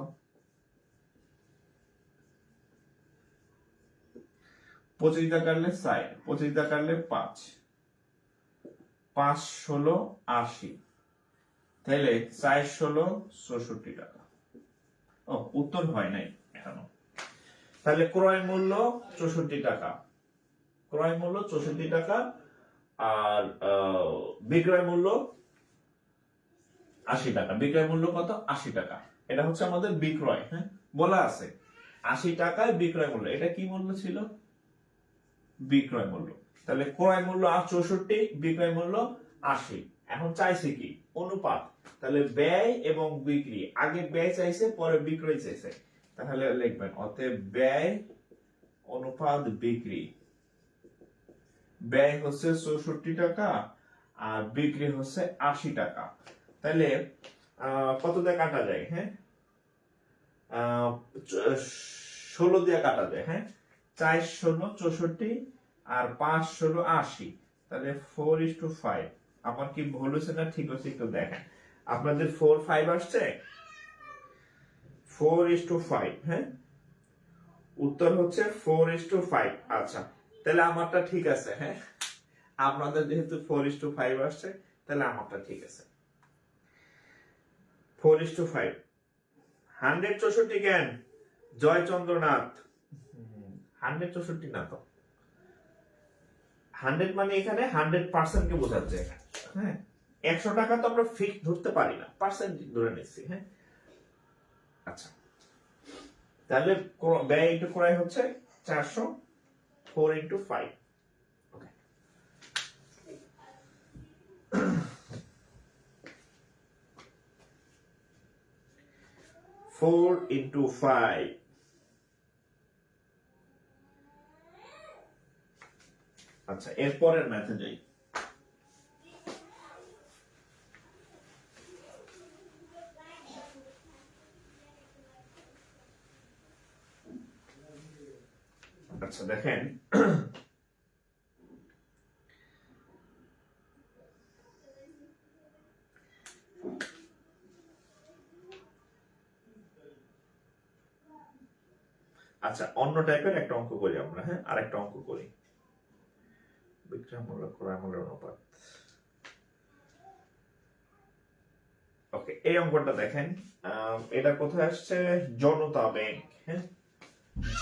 Speaker 1: 25 দা কাটলে 60, 25 দা কাটলে 5, 5 16 80, তাহলে 4 16 64 টাকা। ও, উত্তর হয় নাই এখনো। তাহলে ক্রয় মূল্য 64 টাকা, ক্রয় মূল্য 64 টাকা, আর বিক্রয় মূল্য 80 টাকা। বিক্রয় মূল্য কত? 80 টাকা। এটা হচ্ছে আমাদের বিক্রয়। হ্যাঁ, বলা আছে 80 টাকায় বিক্রয় মূল্য। এটা কি মূল্য ছিল? বিক্রয় মূল্য। তাহলে ক্রয় মূল্য 64, বিক্রয় মূল্য 80। এখন চাইছে কি? অনুপাত। তাহলে ব্যয় এবং বিক্রি, আগে ব্যয় চাইছে পরে বিক্রয় চাইছে। তাহলে লিখবেন অতএব ব্যয় অনুপাত বিক্রি। ব্যয় হচ্ছে 64 টাকা আর বিক্রি হচ্ছে 80 টাকা। তাহলে কত দিয়ে কাটা যায়? হ্যাঁ, 16 দিয়ে কাটা যায়। হ্যাঁ, 4 16 64 আর 5 16 80। তাহলে 4:5। আমার কি ভুল হয়েছে না ঠিক হচ্ছে একটু দেখেন। আপনাদের 4 5 আসছে? 4:5। হ্যাঁ, উত্তর হচ্ছে 4:5। আচ্ছা, তাহলে আমারটা ঠিক আছে। হ্যাঁ, আপনাদের যেহেতু 4:5 আসছে, তাহলে আমারটা ঠিক আছে। 4:5। 164 কেন? জয়চন্দ্রনাথ, 164 না তো। 100 মানে এখানে 100% কে বোঝাচ্ছে। হ্যাঁ, 100 টাকা তো আমরা ফিক্স ধরতে পারি না, পার্সেন্ট ধরে নিচ্ছি। হ্যাঁ, আচ্ছা, তাহলে ব্যয় ইনটু ক্রয় হচ্ছে 400, 4:5। ওকে, 4:5। আচ্ছা, এরপরের ম্যাথে যাই। আচ্ছা দেখেন, আচ্ছা অন্য টাইপের একটা অঙ্ক করি আমরা। হ্যাঁ, আরেকটা অঙ্ক করি। বিক্রয় মূল্য ক্রয় মূল্যের অনুপাত। ওকে, এই অঙ্কটা দেখেন। এটা কোথায় আসছে? জনতা ব্যাংক। হ্যাঁ,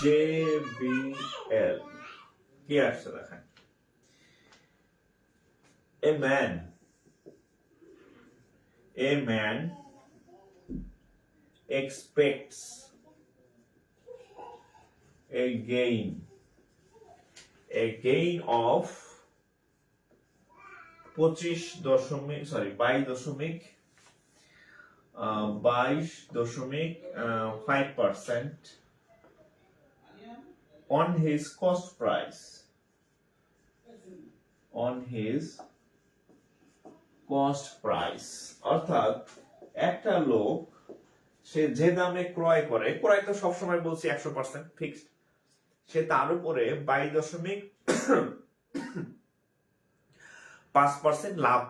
Speaker 1: JBL কি আসছে দেখেন। A man expects a gain of 22.5% on his cost price, অর্থাৎ একটা লোক সে যে দামে ক্রয় করে, ক্রয় তো সবসময় বলছি 100% ফিক্সড, সে তার উপরে 22.5% লাভ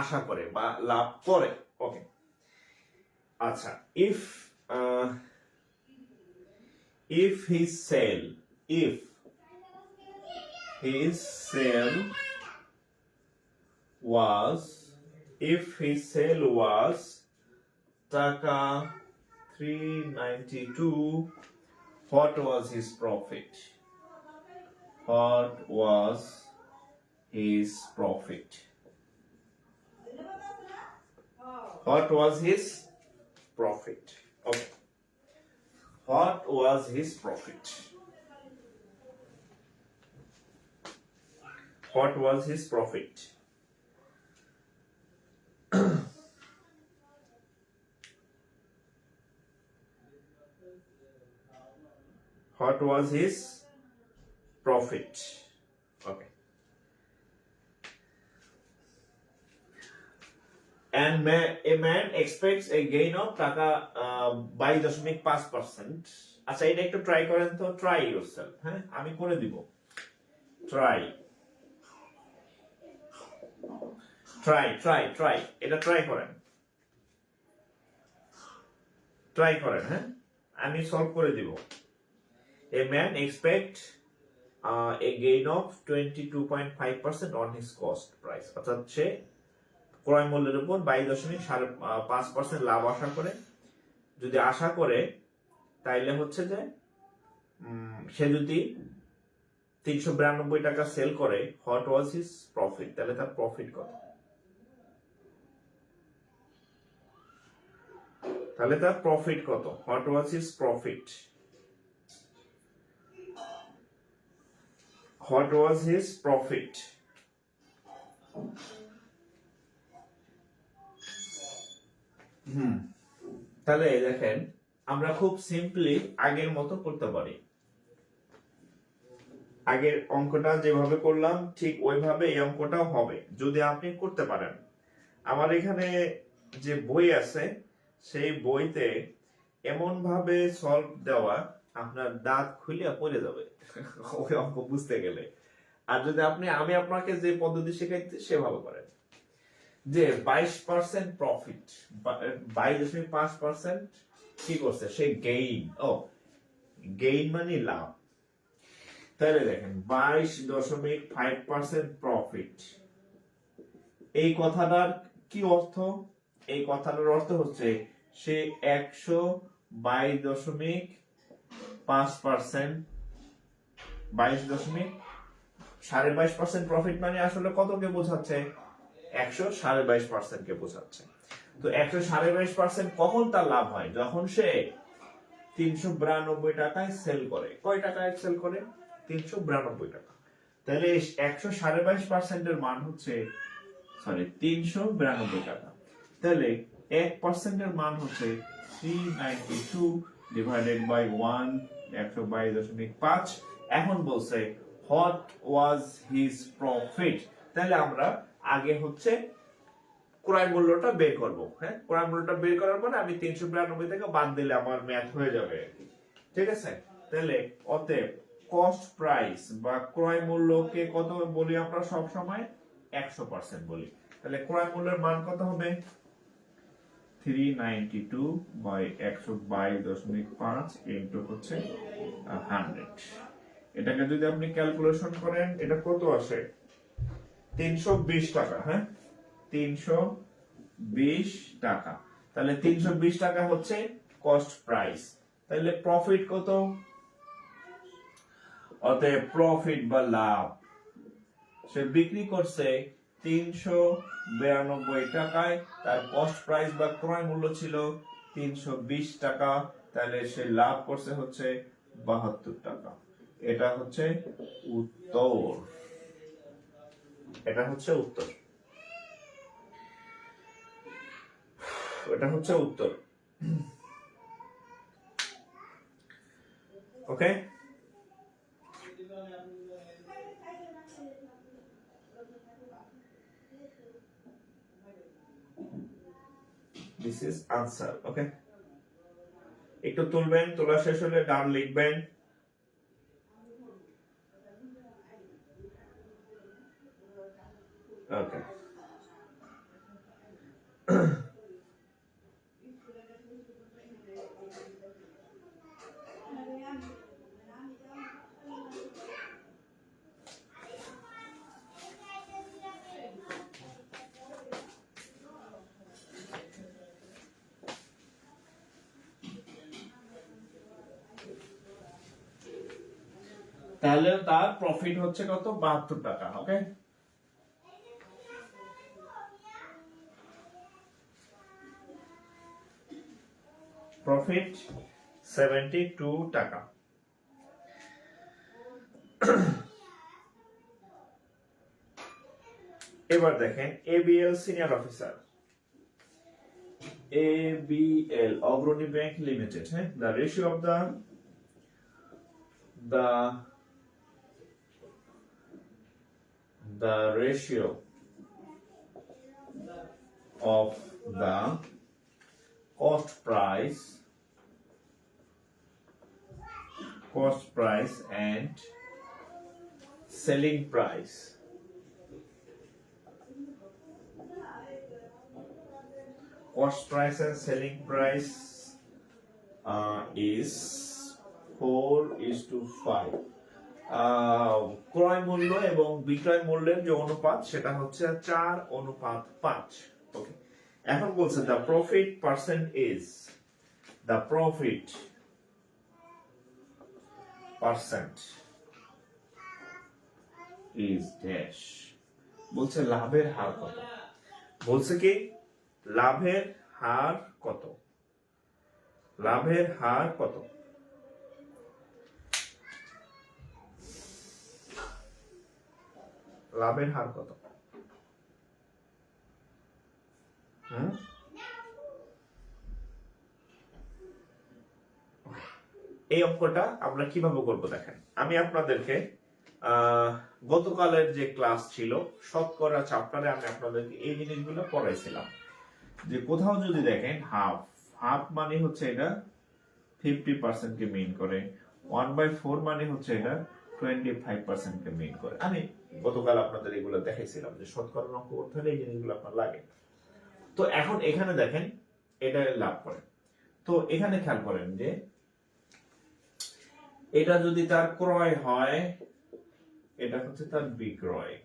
Speaker 1: আশা করে বা লাভ করে। ওকে, আচ্ছা, if his sale was টাকা 392. What was his profit? What was his profit? What was his profit? Okay. What was his profit? What was his profit? What was his profit? Okay. And a man expects a gain of টাকা 22.5%. আচ্ছা এটা একটু try করেন তো, try yourself. হ্যাঁ আমি করে দিব, ট্রাই এটা ট্রাই করেন, হ্যাঁ আমি সলভ করে দিব। A man expects a gain of 22.5% on his cost price, অর্থাৎ সে ক্রয় মূল্যের উপর 22.5% লাভ আশা করে। যদি আশা করে তাইলে হচ্ছে যে সে যদি 392 টাকা সেল করে, হোয়াট ওয়াজ হিজ প্রফিট, তাহলে তার প্রফিট কত? What was his profit? What was his profit? তাহলে দেখেন আমরা খুব সিম্পলি আগের মতো করতে পারি। আগের অঙ্কটা যেভাবে করলাম ঠিক ওইভাবে এই অঙ্কটাও হবে যদি আপনি করতে পারেন। আমার এখানে যে বই আছে সেই বইতে এমন ভাবে সলভ দেওয়া আপনার দাঁত খুলে পড়ে যাবে ওই অঙ্ক বুঝতে গেলে। আর যদি আমি আপনাকে যে পদ্ধতি শেখাইতে সেভাবে করেন যে 22% প্রফিট, 22.5% কি করছে সে গেইন, গেইন মানে লাভ। তাহলে দেখেন 22.5% প্রফিট, এই কথাটার কি অর্থ? এই কথাটার অর্থ হচ্ছে সে 122.5%, 22.5% প্রফিট মানে আসলে কতকে বোঝাচ্ছে? 122.5% কে বোঝাচ্ছে। তো 122% কখন তার লাভ হয়? যখন সে 392 টাকায় সেল করে। কয় টাকায় সেল করে? 392 টাকা। তাহলে 122% এর মান হচ্ছে 392 টাকা। তাহলে 1% এর মান হচ্ছে 392 ডিভাইডেড বাই 1, 122.5। এখন বলছে হোয়াট ওয়াজ হিজ প্রফিট। তাহলে আমরা আগে হচ্ছে ক্রয় মূল্যটা বের করব। হ্যাঁ ক্রয় মূল্যটা বের করার পরে আমি 392 থেকে বাদ দিলে আমার ম্যাথ হয়ে যাবে, ঠিক আছে? তাহলে অতএব কস্ট প্রাইস বা ক্রয় মূল্যকে কত বলি আমরা সব সময়? 100% বলি। তাহলে ক্রয় মূল্যের মান কত হবে? 392 বাই 122.5 ইনটু হচ্ছে 100। এটাকে যদি আপনি ক্যালকুলেশন করেন এটা কত আসে? 320 টাকা। হ্যাঁ 320 টাকা। তাহলে 320 টাকা হচ্ছে কস্ট প্রাইস। তাহলে প্রফিট কত? অতএব প্রফিট বা লাভ, সে বিক্রি করছে 392 টাকায়, তার কস্ট প্রাইস বা ক্রয় মূল্য ছিল 320 টাকা, তাহলে সে লাভ করছে হচ্ছে 72 টাকা। এটা হচ্ছে উত্তর। এটা হচ্ছে উত্তর। ওকে, দিস ইজ আনসার। ওকে, একটু তুলবেন, তোলা শেষ হলে ডান লিখবেন। ওকে, তাহলে তার প্রফিট হচ্ছে কত? 72 টাকা। ওকে, প্রফিট 72 টাকা। এবার দেখেন এবিএল সিনিয়র অফিসার, এবিএল অগ্রণী ব্যাংক লিমিটেড, হ্যাঁ, the ratio of the ratio of the cost price and selling price is 4:5। ক্রয় মূল্য এবং বিক্রয় মূল্যের যে অনুপাত সেটা হচ্ছে 4:5। ওকে, এখন বলছে the profit percent is dash। বলছে লাভের হার কত? বলছে কি লাভের হার কত? লাভের হার কত? লাভের হার কত? এই অঙ্কটা আমরা কিভাবে করব দেখেন, আমি আপনাদেরকে গতকালের যে ক্লাস ছিল শতকরা চ্যাপ্টারে আমি আপনাদেরকে এই জিনিসগুলো পড়াইছিলাম, যে কোথাও যদি দেখেন হাফ মানে হচ্ছে এটা 50% কে মিন করে, 1/4 মানে হচ্ছে এটা 25% কে মিন করে। আমি গতকাল আপনাদের এগুলো দেখাইছিলাম যে শতকরা অঙ্ক করতে হলে এই জিনিসগুলো আপনার লাগে। তো এখন এখানে দেখেন এটা লাভ করে, তো এখানে খেয়াল করেন যে এটা যদি তার ক্রয় হয়, এটা হচ্ছে তার বিক্রয়।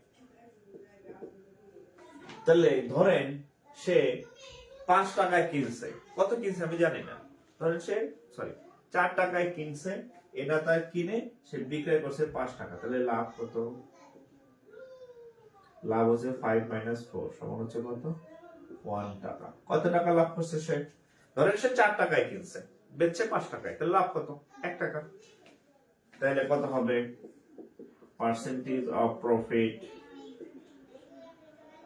Speaker 1: তাহলে ধরেন সে 5 টাকায় কিনছে, কত কিনছে আমি জানি না, ধরেন সে 4 টাকায় কিনছে, এটা তার কিনে সে বিক্রয় করছে 5 টাকা। তাহলে লাভ কত? লাভ হচ্ছে 5 - 4 সমান হচ্ছে কত? 1 টাকা। কত টাকা লাভ করছে সে? ধরেন সে 4 টাকায় কিনছে, বেচছে 5 টাকায়, তাহলে লাভ কত? 1 টাকা। তাহলে কত হবে? Percentage of profit.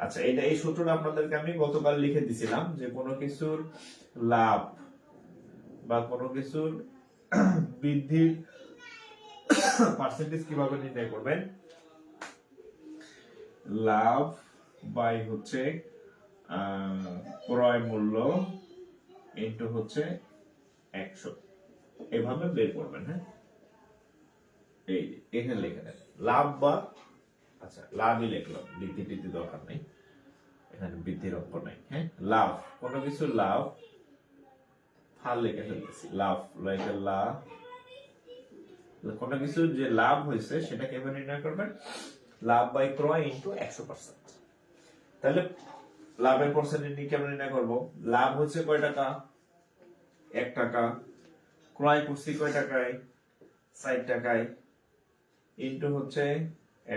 Speaker 1: আচ্ছা, এটা এই সূত্রটা আপনাদেরকে আমি গতকাল লিখে দিছিলাম, যে কোনো কিছুর লাভ বা কোনো কিছুর বৃদ্ধির পার্সেন্টেজ কিভাবে নির্ণয় করবেন? লাভ বাই হচ্ছে ক্রয় মূল্য ইনটু হচ্ছে 100, এভাবে বের করবেন। হ্যাঁ, এই এখানে লিখে দেন লাভ বা, আচ্ছা লাভই লিখলাম, বৃদ্ধি দরকার নেই, এখানে বৃদ্ধির অঙ্ক নাই। হ্যাঁ, লাভ, কোনো কিছু লাভ, হার লিখে ফেলতেছি, লাভ লাইকে লাভ, কোনো কিছু যে লাভ হয়েছে সেটা কিভাবে নির্ণয় করবেন? লাভ বাই ক্রয় ইনটু 100%। তাহলে লাভের পার্সেন্টেজ কেমন নির্ণয় করব? লাভ হচ্ছে কয় টাকা? 1 টাকা। ক্রয় করছি কয় টাকায়? 60 টাকায়, ইনটু হচ্ছে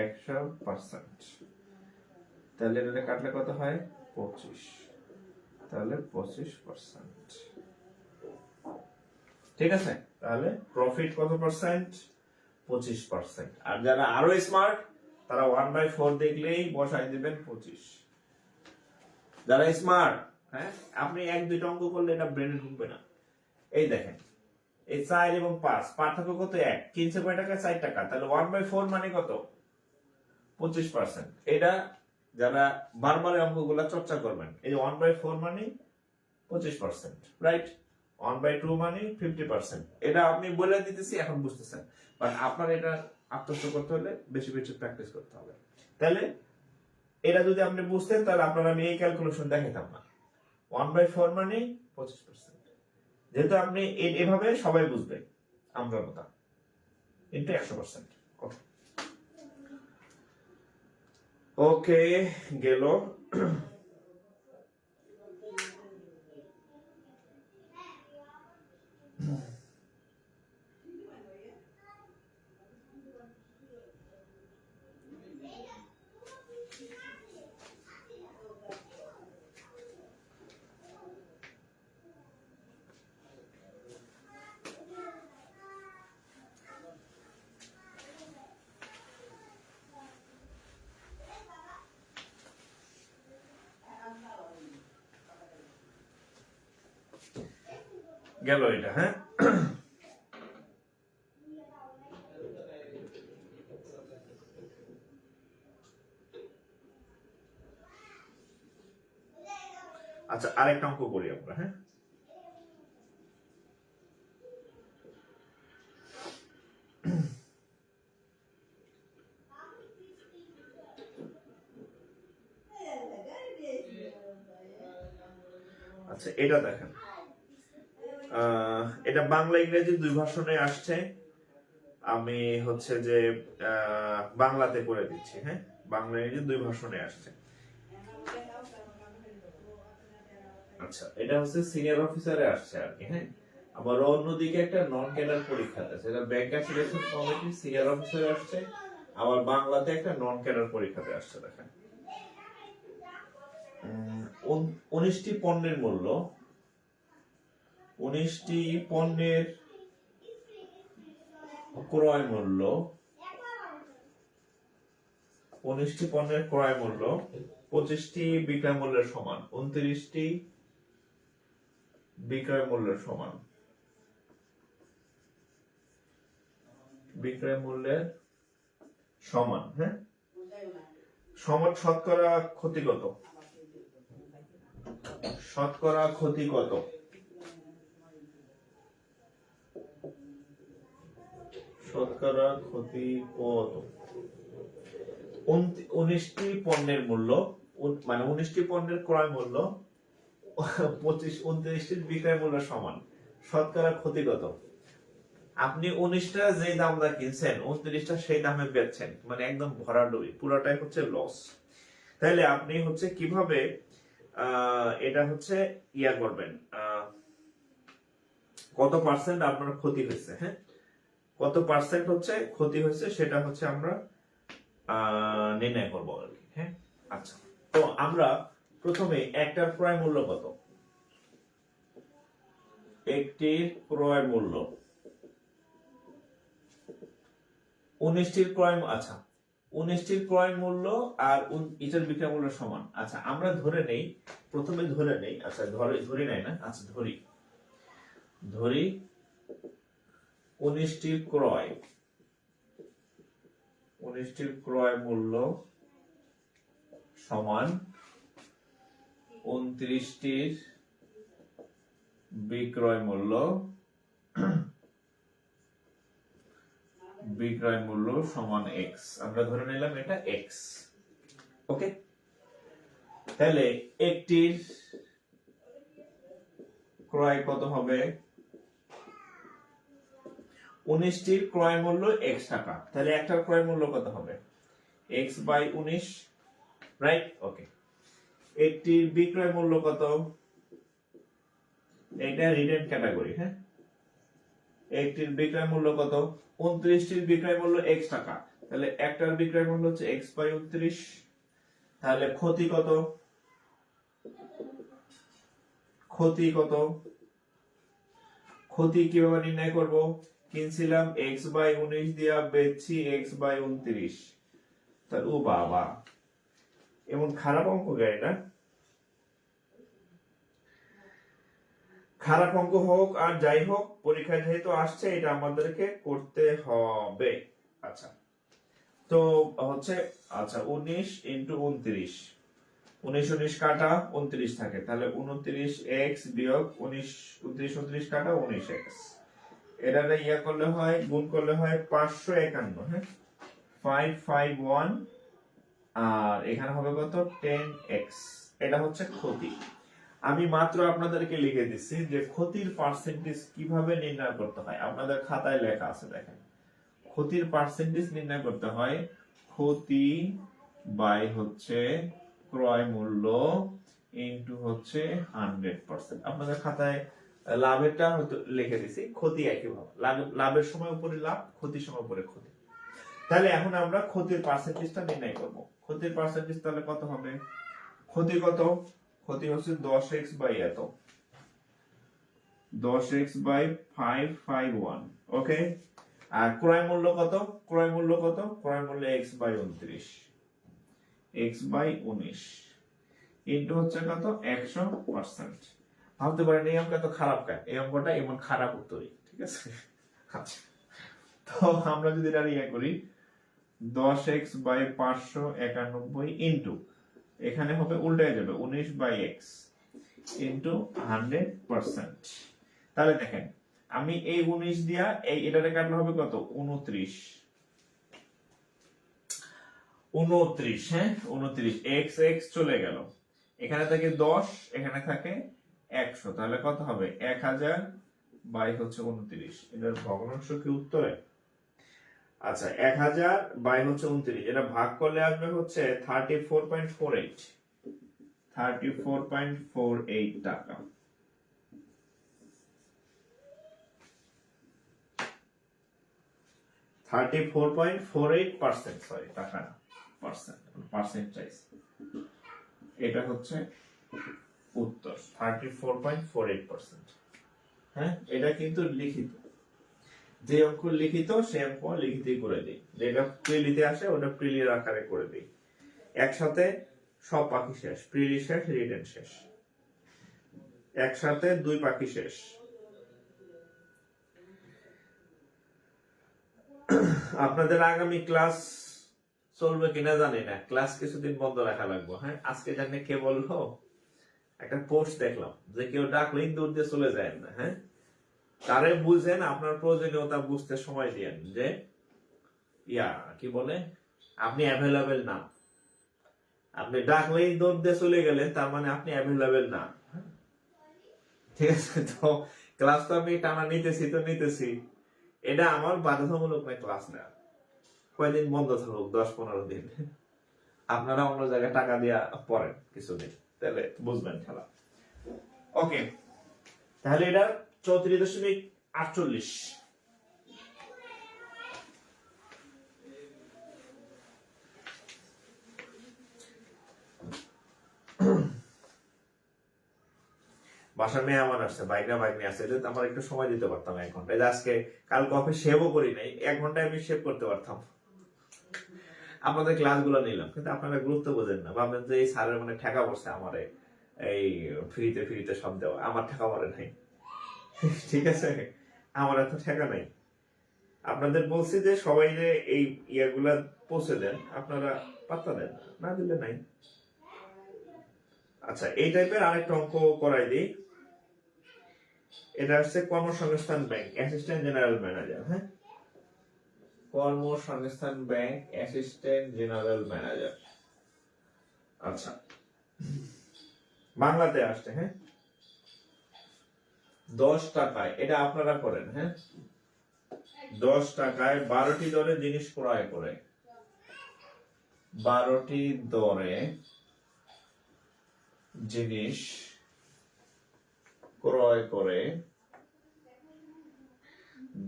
Speaker 1: 100%। তাহলে এটা কাটলে কত হয়? 25। তাহলে 25%। ঠিক আছে, তাহলে প্রফিট কত পার্সেন্ট? 25%। আর যারা আরো স্মার্ট তারা 1/4 দেখলেই বসাই দিবেন 25। যারা স্মার্ট, হ্যাঁ, আপনি 1-2টা অঙ্ক করলে এটা ব্রেনে ঢুকবে না। এই দেখেন, এই 4 এবং 5 পার্থক্য কত? 1। কিনছে কয় টাকা? 4 টাকা। তাহলে 1/4 মানে কত? 25%। এটা যারা বারবার অঙ্কগুলো চর্চা করবেন, এই যে 1/4 মানে 25%, রাইট? 1/2 মানে 50%। এটা আপনি বলে দিতেছি, এখন বুঝতেছেন, বাট আপনার এটা আত্মস্থ করতে হলে বেশি বেশি প্র্যাকটিস করতে হবে। তাহলে এটা যদি আপনি বুঝতেন, তাহলে আপনার আমি এই ক্যালকুলেশন দেখাইতাম না। 1/4 মানে 25%, যেহেতু আপনি এভাবে সবাই বুঝবে, আমরা কথা ইনটু 100%। ওকে, গেল। গেল এটা, হ্যাঁ। আচ্ছা, আরেকটা অঙ্ক করি আমরা, হ্যাঁ। আচ্ছা, এটা দেখেন, এটা বাংলা ইংরেজি দুই ভাষণে আসছে। আমি হচ্ছে যে বাংলাতে করে দিচ্ছি, হ্যাঁ। বাংলা ইংরেজি দুই ভাষণে আসছে। আচ্ছা, এটা হচ্ছে সিনিয়র অফিসারে আসছে আর কি, হ্যাঁ। আবার অন্যদিকে একটা নন ক্যাডার পরীক্ষা আছে, এটা ব্যাংকার সিলেকশন কমিটির সিনিয়র অফিসারে আসছে। আবার বাংলাতে একটা নন ক্যাডার পরীক্ষাতে আসছে। দেখেন, 19টি পণ্যের মূল্য, 19টি পণ্যের ক্রয় মূল্য, 19টি পণ্যের ক্রয় মূল্য 25টি বিক্রয় মূল্যের সমান, 29টি বিক্রয় মূল্যের সমান, বিক্রয় মূল্যের সমান, হ্যাঁ। সমান শতকরা ক্ষতি কত? শতকরা ক্ষতি কত? শতকরা ক্ষতি কত? 19টি পণ্যের মূল্য, মানে 19টি পণ্যের ক্রয় মূল্য 29টির বিক্রয় মূল্য সমান, শতকরা ক্ষতি কত? আপনি 19টা যে দাম দা কিনছেন, 29টা সেই দামে বেচছেন, মানে একদম ভরাডুবি, পুরোটাই হচ্ছে লস। তাহলে আপনি হচ্ছে কিভাবে এটা হচ্ছে ইয়া করবেন, কত পার্সেন্ট আপনার ক্ষতি হয়েছে, হ্যাঁ, কত পার্সেন্ট হচ্ছে ক্ষতি হয়েছে সেটা হচ্ছে আমরা নির্ণয় করবো আর কি, হ্যাঁ। আচ্ছা, তো আমরা প্রথমে একটার ক্রয় মূল্য কত? একটির ক্রয় মূল্য 19টির ক্রয়, আচ্ছা 19টির ক্রয় মূল্য আর এটার বিক্রয় মূল্য সমান। আচ্ছা, আমরা ধরে নেই, প্রথমে ধরে নেই, আচ্ছা ধরি নাই না, আচ্ছা ধরি 19টির ক্রয়, 19টির ক্রয় মূল্য সমান 29টির বিক্রয় মূল্য, বিক্রয় মূল্য সমান x। আমরা ধরে নিলাম এটা x, ওকে। তাহলে একটির ক্রয় কত হবে? 19টির ক্রয় মূল্য x টাকা, তাহলে একটার ক্রয় মূল্য কত হবে? x বাই 19, রাইট, ওকে। একটির বিক্রয় মূল্য কত? এটা রিটেন ক্যাটাগরি, হ্যাঁ। একটির বিক্রয় মূল্য কত? 29টির বিক্রয় মূল্য x টাকা, তাহলে একটার বিক্রয় মূল্য হচ্ছে x বাই 29। তাহলে ক্ষতি কত? ক্ষতি কত? ক্ষতি কিভাবে নির্ণয় করব? কিনছিলাম x বাই 19 দিয়া, বেচছি x বাই 29। তাহলে ও বাবা, এমন খারাপ অঙ্ক গায় না। খারাপ অঙ্ক হোক আর যাই হোক, পরীক্ষায় যেহেতু আসছে এটা আমাদেরকে করতে হবে। আচ্ছা, তো হচ্ছে, আচ্ছা 19 ইন্টু 29, 19 19 কাটা 29 থাকে, তাহলে 29x বিয়োগ 19, 29 কাটা 19x, এটা ইয়া করলে হয়, গুণ করলে হয় 551, হ্যাঁ, 551, আর এখানে হবে কত? 10x। এটা হচ্ছে ক্ষতি। আমি মাত্র আপনাদেরকে লিখে দিচ্ছি যে ক্ষতির পার্সেন্টেজ কিভাবে নির্ণয় করতে হয়, আপনাদের খাতায় লেখা আছে, দেখেন। ক্ষতির পার্সেন্টেজ নির্ণয় করতে হয় ক্ষতি বাই হচ্ছে ক্রয় মূল্য ইনটু হচ্ছে 100%। আপনাদের খাতায় লাভেরটা হয়তো লিখে দিছি, ক্ষতি একইভাবে, লাভের সময় উপরে লাভ, ক্ষতির সময় উপরে ক্ষতি। তাহলে এখন আমরা ক্ষতির পার্সেন্টেজটা নির্ণয় করব। ক্ষতির পার্সেন্টেজ তাহলে কত হবে? ক্ষতি কত? ক্ষতি হচ্ছে 10x বাই এত, 10x বাই 551, ওকে। আর ক্রয় মূল্য কত? ক্রয় মূল্য কত? ক্রয় মূল্য x by 29, x by 19 into হচ্ছে কত? 100%। ভাবতে পারেন এই অঙ্ক এত খারাপ কেন, এই অঙ্কটা এমন খারাপ উত্তরই, ঠিক আছে। আচ্ছা, তো আমরা যদি এটা ইয়ে করি 10x/591 ইন্টু, এখানে হবে উল্টায় যাবে 19/x ইন্টু 100%। তাহলে দেখেন আমি এই 19 দিয়া এই এটারে কাটলে হবে কত, 29। 29, হ্যাঁ 29, x x চলে গেল, এখানে থাকে 10, এখানে থাকে 100, তাহলে কত হবে 1000 বাই হচ্ছে 29, এটার ভগ্নাংশ কি উত্তরে? আচ্ছা 1000 বাই হচ্ছে 29, এটা ভাগ করলে আসবে হচ্ছে 34.48, 34.48 টাকা। সরি টাকা না, পার্সেন্টেজ, এটা হচ্ছে উত্তর 34.48%। হ্যাঁ, এটা কিন্তু লিখিত, যে অঙ্ক লিখিত সে অঙ্ক লিখিতই করে দিই, যেটা প্রিলিতে আসে ওটা প্রিলির আকারে করে দিই, একসাথে সব পাখি শেষ, প্রিলি শেষ, রিটেন শেষ, একসাথে 2 পাখি শেষ। আপনাদের আগামী ক্লাস চলবে কিনা জানি না, ক্লাস কিছুদিন বন্ধ রাখা লাগবে। হ্যাঁ, আজকে জানি কে বললো, একটা পোস্ট দেখলাম যে কেউ ডাকলেই দূর দিয়ে চলে যায় না। হ্যাঁ, তারে বুঝেন, আপনার প্রয়োজনীয়তা বুঝতে সময় দিয়েন, যে কি বলে, আপনি অ্যাভেলেবেল না, আপনি ডাকলেই দৌড় দিয়ে চলে গেলেন, তার মানে আপনি অ্যাভেলেবেল না। ঠিক আছে, তো ক্লাস তো আমি টানা নিতেছি, এটা আমার বাধ্যতামূলক নয় ক্লাস নেওয়া, কয়দিন বন্ধ থাকুক, 10-15 দিন, আপনারা অন্য জায়গায় টাকা দিয়া পড়েন কিছুদিন, তাহলে বুঝবেন খেলা। ওকে, তাহলে এটা 34.48। বাসার মেয়ে আমার আসছে, বাইক নিয়ে আসছে, আমার একটু সময় দিতে পারতাম 1 ঘন্টা, আজকে কালকে অফিস সেভও করি নাই, 1 ঘন্টায় আমি সেভ করতে পারতাম, আপনাদের ক্লাস গুলো নিলাম, কিন্তু আপনারা গুরুত্ব বোঝেন না, ভাববেন যে এই স্যারের মানে ঠেকা পড়ছে আমারে, এই ফ্রিতে সব দেওয়া, আমার ঠেকা পড়ে নাই। ঠিক আছে, আমার এত ঠেকা নাই। আপনাদের বলছি যে সবাই যে এই ইয়াগুলা পৌঁছে দেন, আপনারা পাত্তা দেন না, দিলে নাই। আচ্ছা, এই টাইপের আরেকটা অঙ্ক করাই দিই, এটা হচ্ছে কর্মসংস্থান ব্যাংক অ্যাসিস্ট্যান্ট জেনারেল ম্যানেজার। হ্যাঁ, কর্মসংস্থান ব্যাংক অ্যাসিস্ট্যান্ট জেনারেল ম্যানেজার। আচ্ছা, বাংলাতে আসছে। হ্যাঁ, 10 টাকায়, এটা আপনারা করেন। হ্যাঁ, 10 টাকায় 12টি দরে জিনিস ক্রয় করে, 12টি দরে জিনিস ক্রয় করে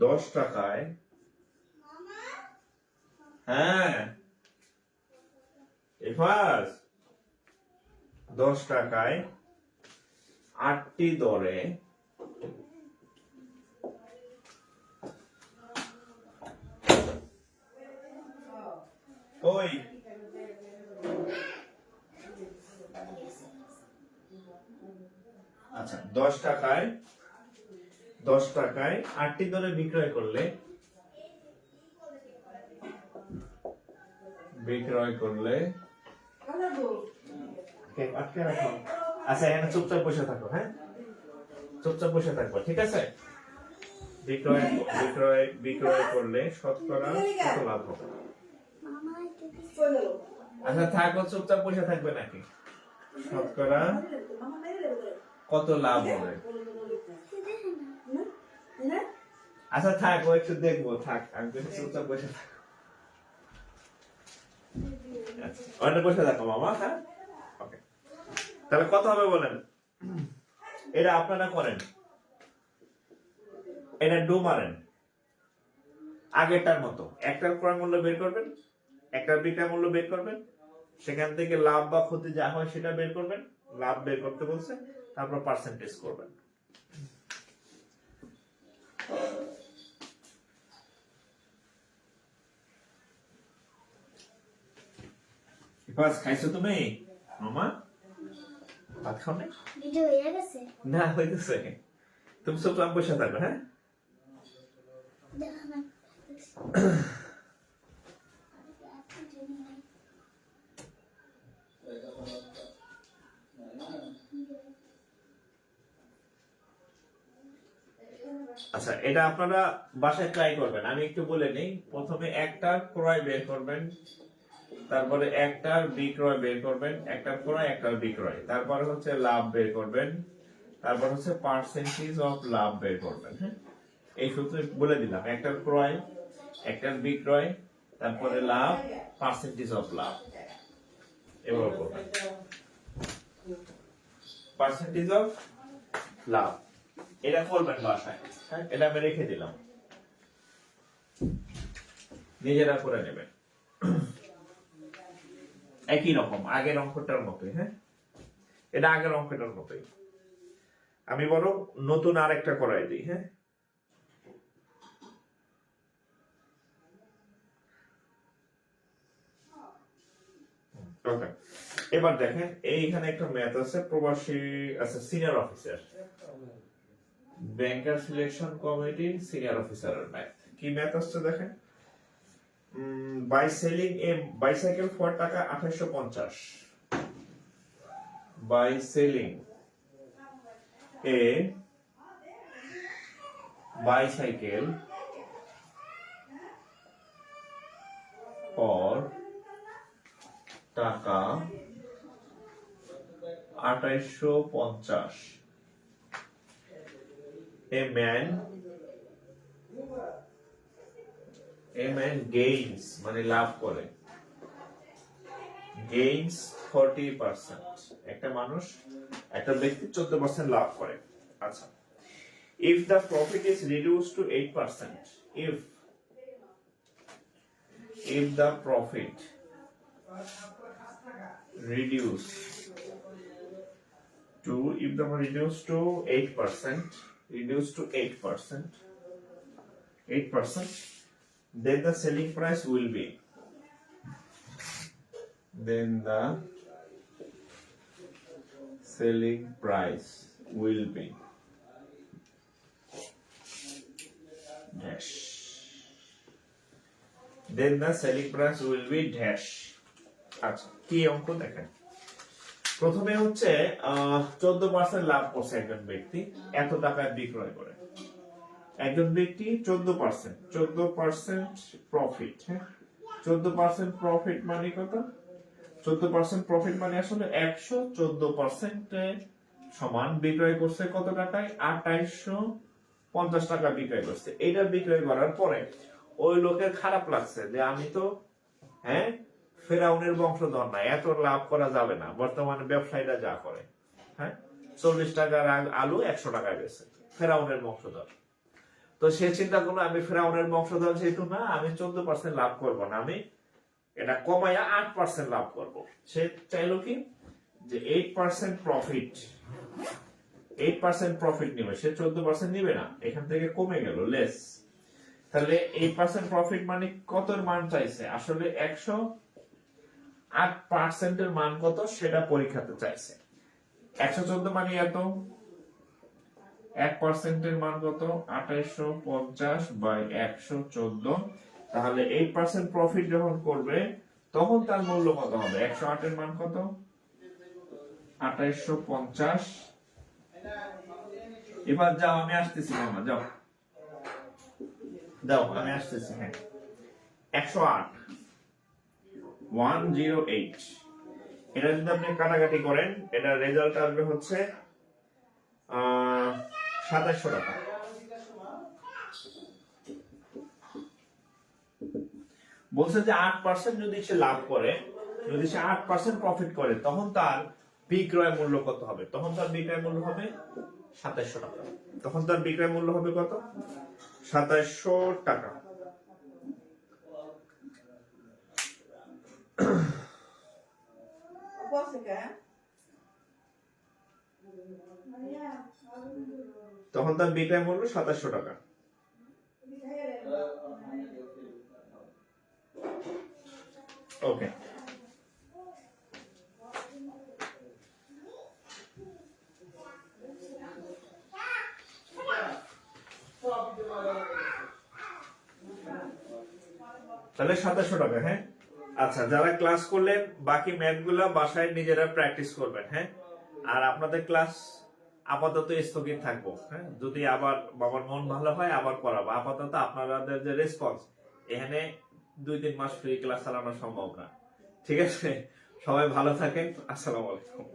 Speaker 1: 10 টাকায়, হ্যাঁ 10 টাকায় 8টি দরে ওই আচ্ছা 10 টাকায় 8টি দরে বিক্রয় করলে আচ্ছা, এখানে চুপচাপ বসে থাকো। হ্যাঁ, চুপচাপ বসে থাকবো, ঠিক আছে। বিক্রয় করলে শতকরা কত লাভ হবে? আচ্ছা থাকো, চুপচাপ বসে থাকবে নাকি? শতকরা কত লাভ হবে? আচ্ছা থাক, ও একটু দেখবো, থাক, আমি চুপচাপ বসে থাকো, ওখানে বসে থাকো মামা। হ্যাঁ, ওকে, তাহলে কত হবে বলেন? এটা আপনারা করেন, এটা ডু মারেন আগেরটার মতো, একটার ক্রয় মূল্য বের করবেন, একটার বিক্রয় মূল্য বের করবেন, সেখান থেকে লাভ বা ক্ষতি যা হয় সেটা বের করবেন, লাভ বের করতে বলছে, তারপর পার্সেন্টেজ করবেন। খাইছো তুমি মামা? ভাত খাও না?
Speaker 2: ভিডিও হয়ে গেছে?
Speaker 1: না হইতেছে। তুমি সব কাম বসে থাকো, হ্যাঁ?
Speaker 2: দেখা না।
Speaker 1: আচ্ছা, এটা আপনারা বাসায় ট্রাই করবেন। আমি একটু বলে নেই। প্রথমে একটার ক্রয় বের করবেন, তারপরে একটার বিক্রয় বের করবেন, একটার ক্রয় একটার বিক্রয়, তারপরে হচ্ছে লাভ বের করবেন, তারপর হচ্ছে পার্সেন্টেজ অফ লাভ বের করবেন। হ্যাঁ, এই সূত্র বলে দিলাম। একটার ক্রয়, একটার বিক্রয়, তারপরে লাভ, পার্সেন্টেজ অফ লাভ। এবার করবেন পার্সেন্টেজ অফ লাভ। এটা করবেন বাসায়। হ্যাঁ, এটা আমি রেখে দিলাম, নিজেরা করে নেবেন। একই রকম আগের অঙ্কটার মতোই। হ্যাঁ, এটা আগের অঙ্কটার মতোই। আমি বরং নতুন আরেকটা করাই দিই। হ্যাঁ, ওকে। এবার দেখেন, এইখানে একটা ম্যাথ আছে, প্রবাসী আছে সিনিয়র অফিসার, ব্যাংকার সিলেকশন কমিটির সিনিয়র অফিসারের ম্যাথ। কি ম্যাথ আসছে দেখেন। By selling A bicycle for টাকা 2850, by selling A bicycle for টাকা 2850, a man gains মানে লাভ করে, gains 40%। একটা মানুষ, একটা ব্যক্তি 14% লাভ করে। আচ্ছা, if the profit is reduced to 8%, if the profit reduce to 8%, then the selling price will be, dash, then the selling price will be dash। আচ্ছা, কি অঙ্ক দেখেন। প্রথমে হচ্ছে 14% লাভ করছে একজন ব্যক্তি, এত টাকায় বিক্রয় করে। একজন ব্যক্তি 14% প্রফিট। হ্যাঁ, 14% প্রফিট মানে কত? 14% প্রফিট মানে আসলে 114% সমান বিক্রয় করছে কত টাকায়? 2850 টাকা বিক্রয় করছে। এটা বিক্রয় করার পরে ওই লোকের খারাপ লাগছে যে আমি তো, হ্যাঁ, ফেরাউনের বংশধর না, এত লাভ করা যাবে না। বর্তমানে ব্যবসায়ীরা যা করে, হ্যাঁ, 40 টাকার আলু 100 টাকায় বেচে, ফেরাউনের বংশধর। তো সে চিন্তা করলো আমি ফেরাউনের বংশধর যেহেতু না, আমি 14% লাভ করবো না, আমি এটা কমাইয়া 8% লাভ করব। সে চাইলো কি যে 8% প্রফিট নিবে, সে 14% নিবে না, এখান থেকে কমে গেল, লেস। তাহলে 8% প্রফিট মানে কত মান চাইছে? আসলে 108% এর মান কত সেটা পরীক্ষাতে চাইছে। 114 মানে এত, 1% এর মান কত? 2850 বাই 114। তাহলে 8% প্রফিট যখন করবে তখন তার মূল্য কত হবে? 108 এর মান কত? 2850। এবার যাও, আমি আসতেছি মামা, যাও দাও, আমি আসতেছি। হ্যাঁ, 108 108, এটা যদি আপনি কাটাকাটি করেন, এটা রেজাল্ট আসবে হচ্ছে 2700 টাকা। বলছে যে 8% যদি সে লাভ করে, যদি সে 8% প্রফিট করে, তখন তার বিক্রয় মূল্য কত হবে? তখন তার বিক্রয় মূল্য হবে 2700 টাকা। তখন তার বিক্রয় মূল্য হবে কত? 2700 টাকা। তখন তার বিক্রয় মূল্য 2700 টাকা। ওকে, তাহলে 2700 টাকা। হ্যাঁ, আচ্ছা, যারা ক্লাস করলেন বাকি ম্যাথ গুলা বাসায় নিজেরা প্র্যাকটিস করবেন। হ্যাঁ, আর আপনাদের ক্লাস আপাতত স্থগিত থাকবো। হ্যাঁ, যদি আবার বাবার মন ভালো হয় আবার করাবো। আপাতত আপনাদের যে রেসপন্স, এখানে 2-3 মাস ফ্রি ক্লাস চালানো সম্ভব না। ঠিক আছে, সবাই ভালো থাকেন। আসসালামু আলাইকুম।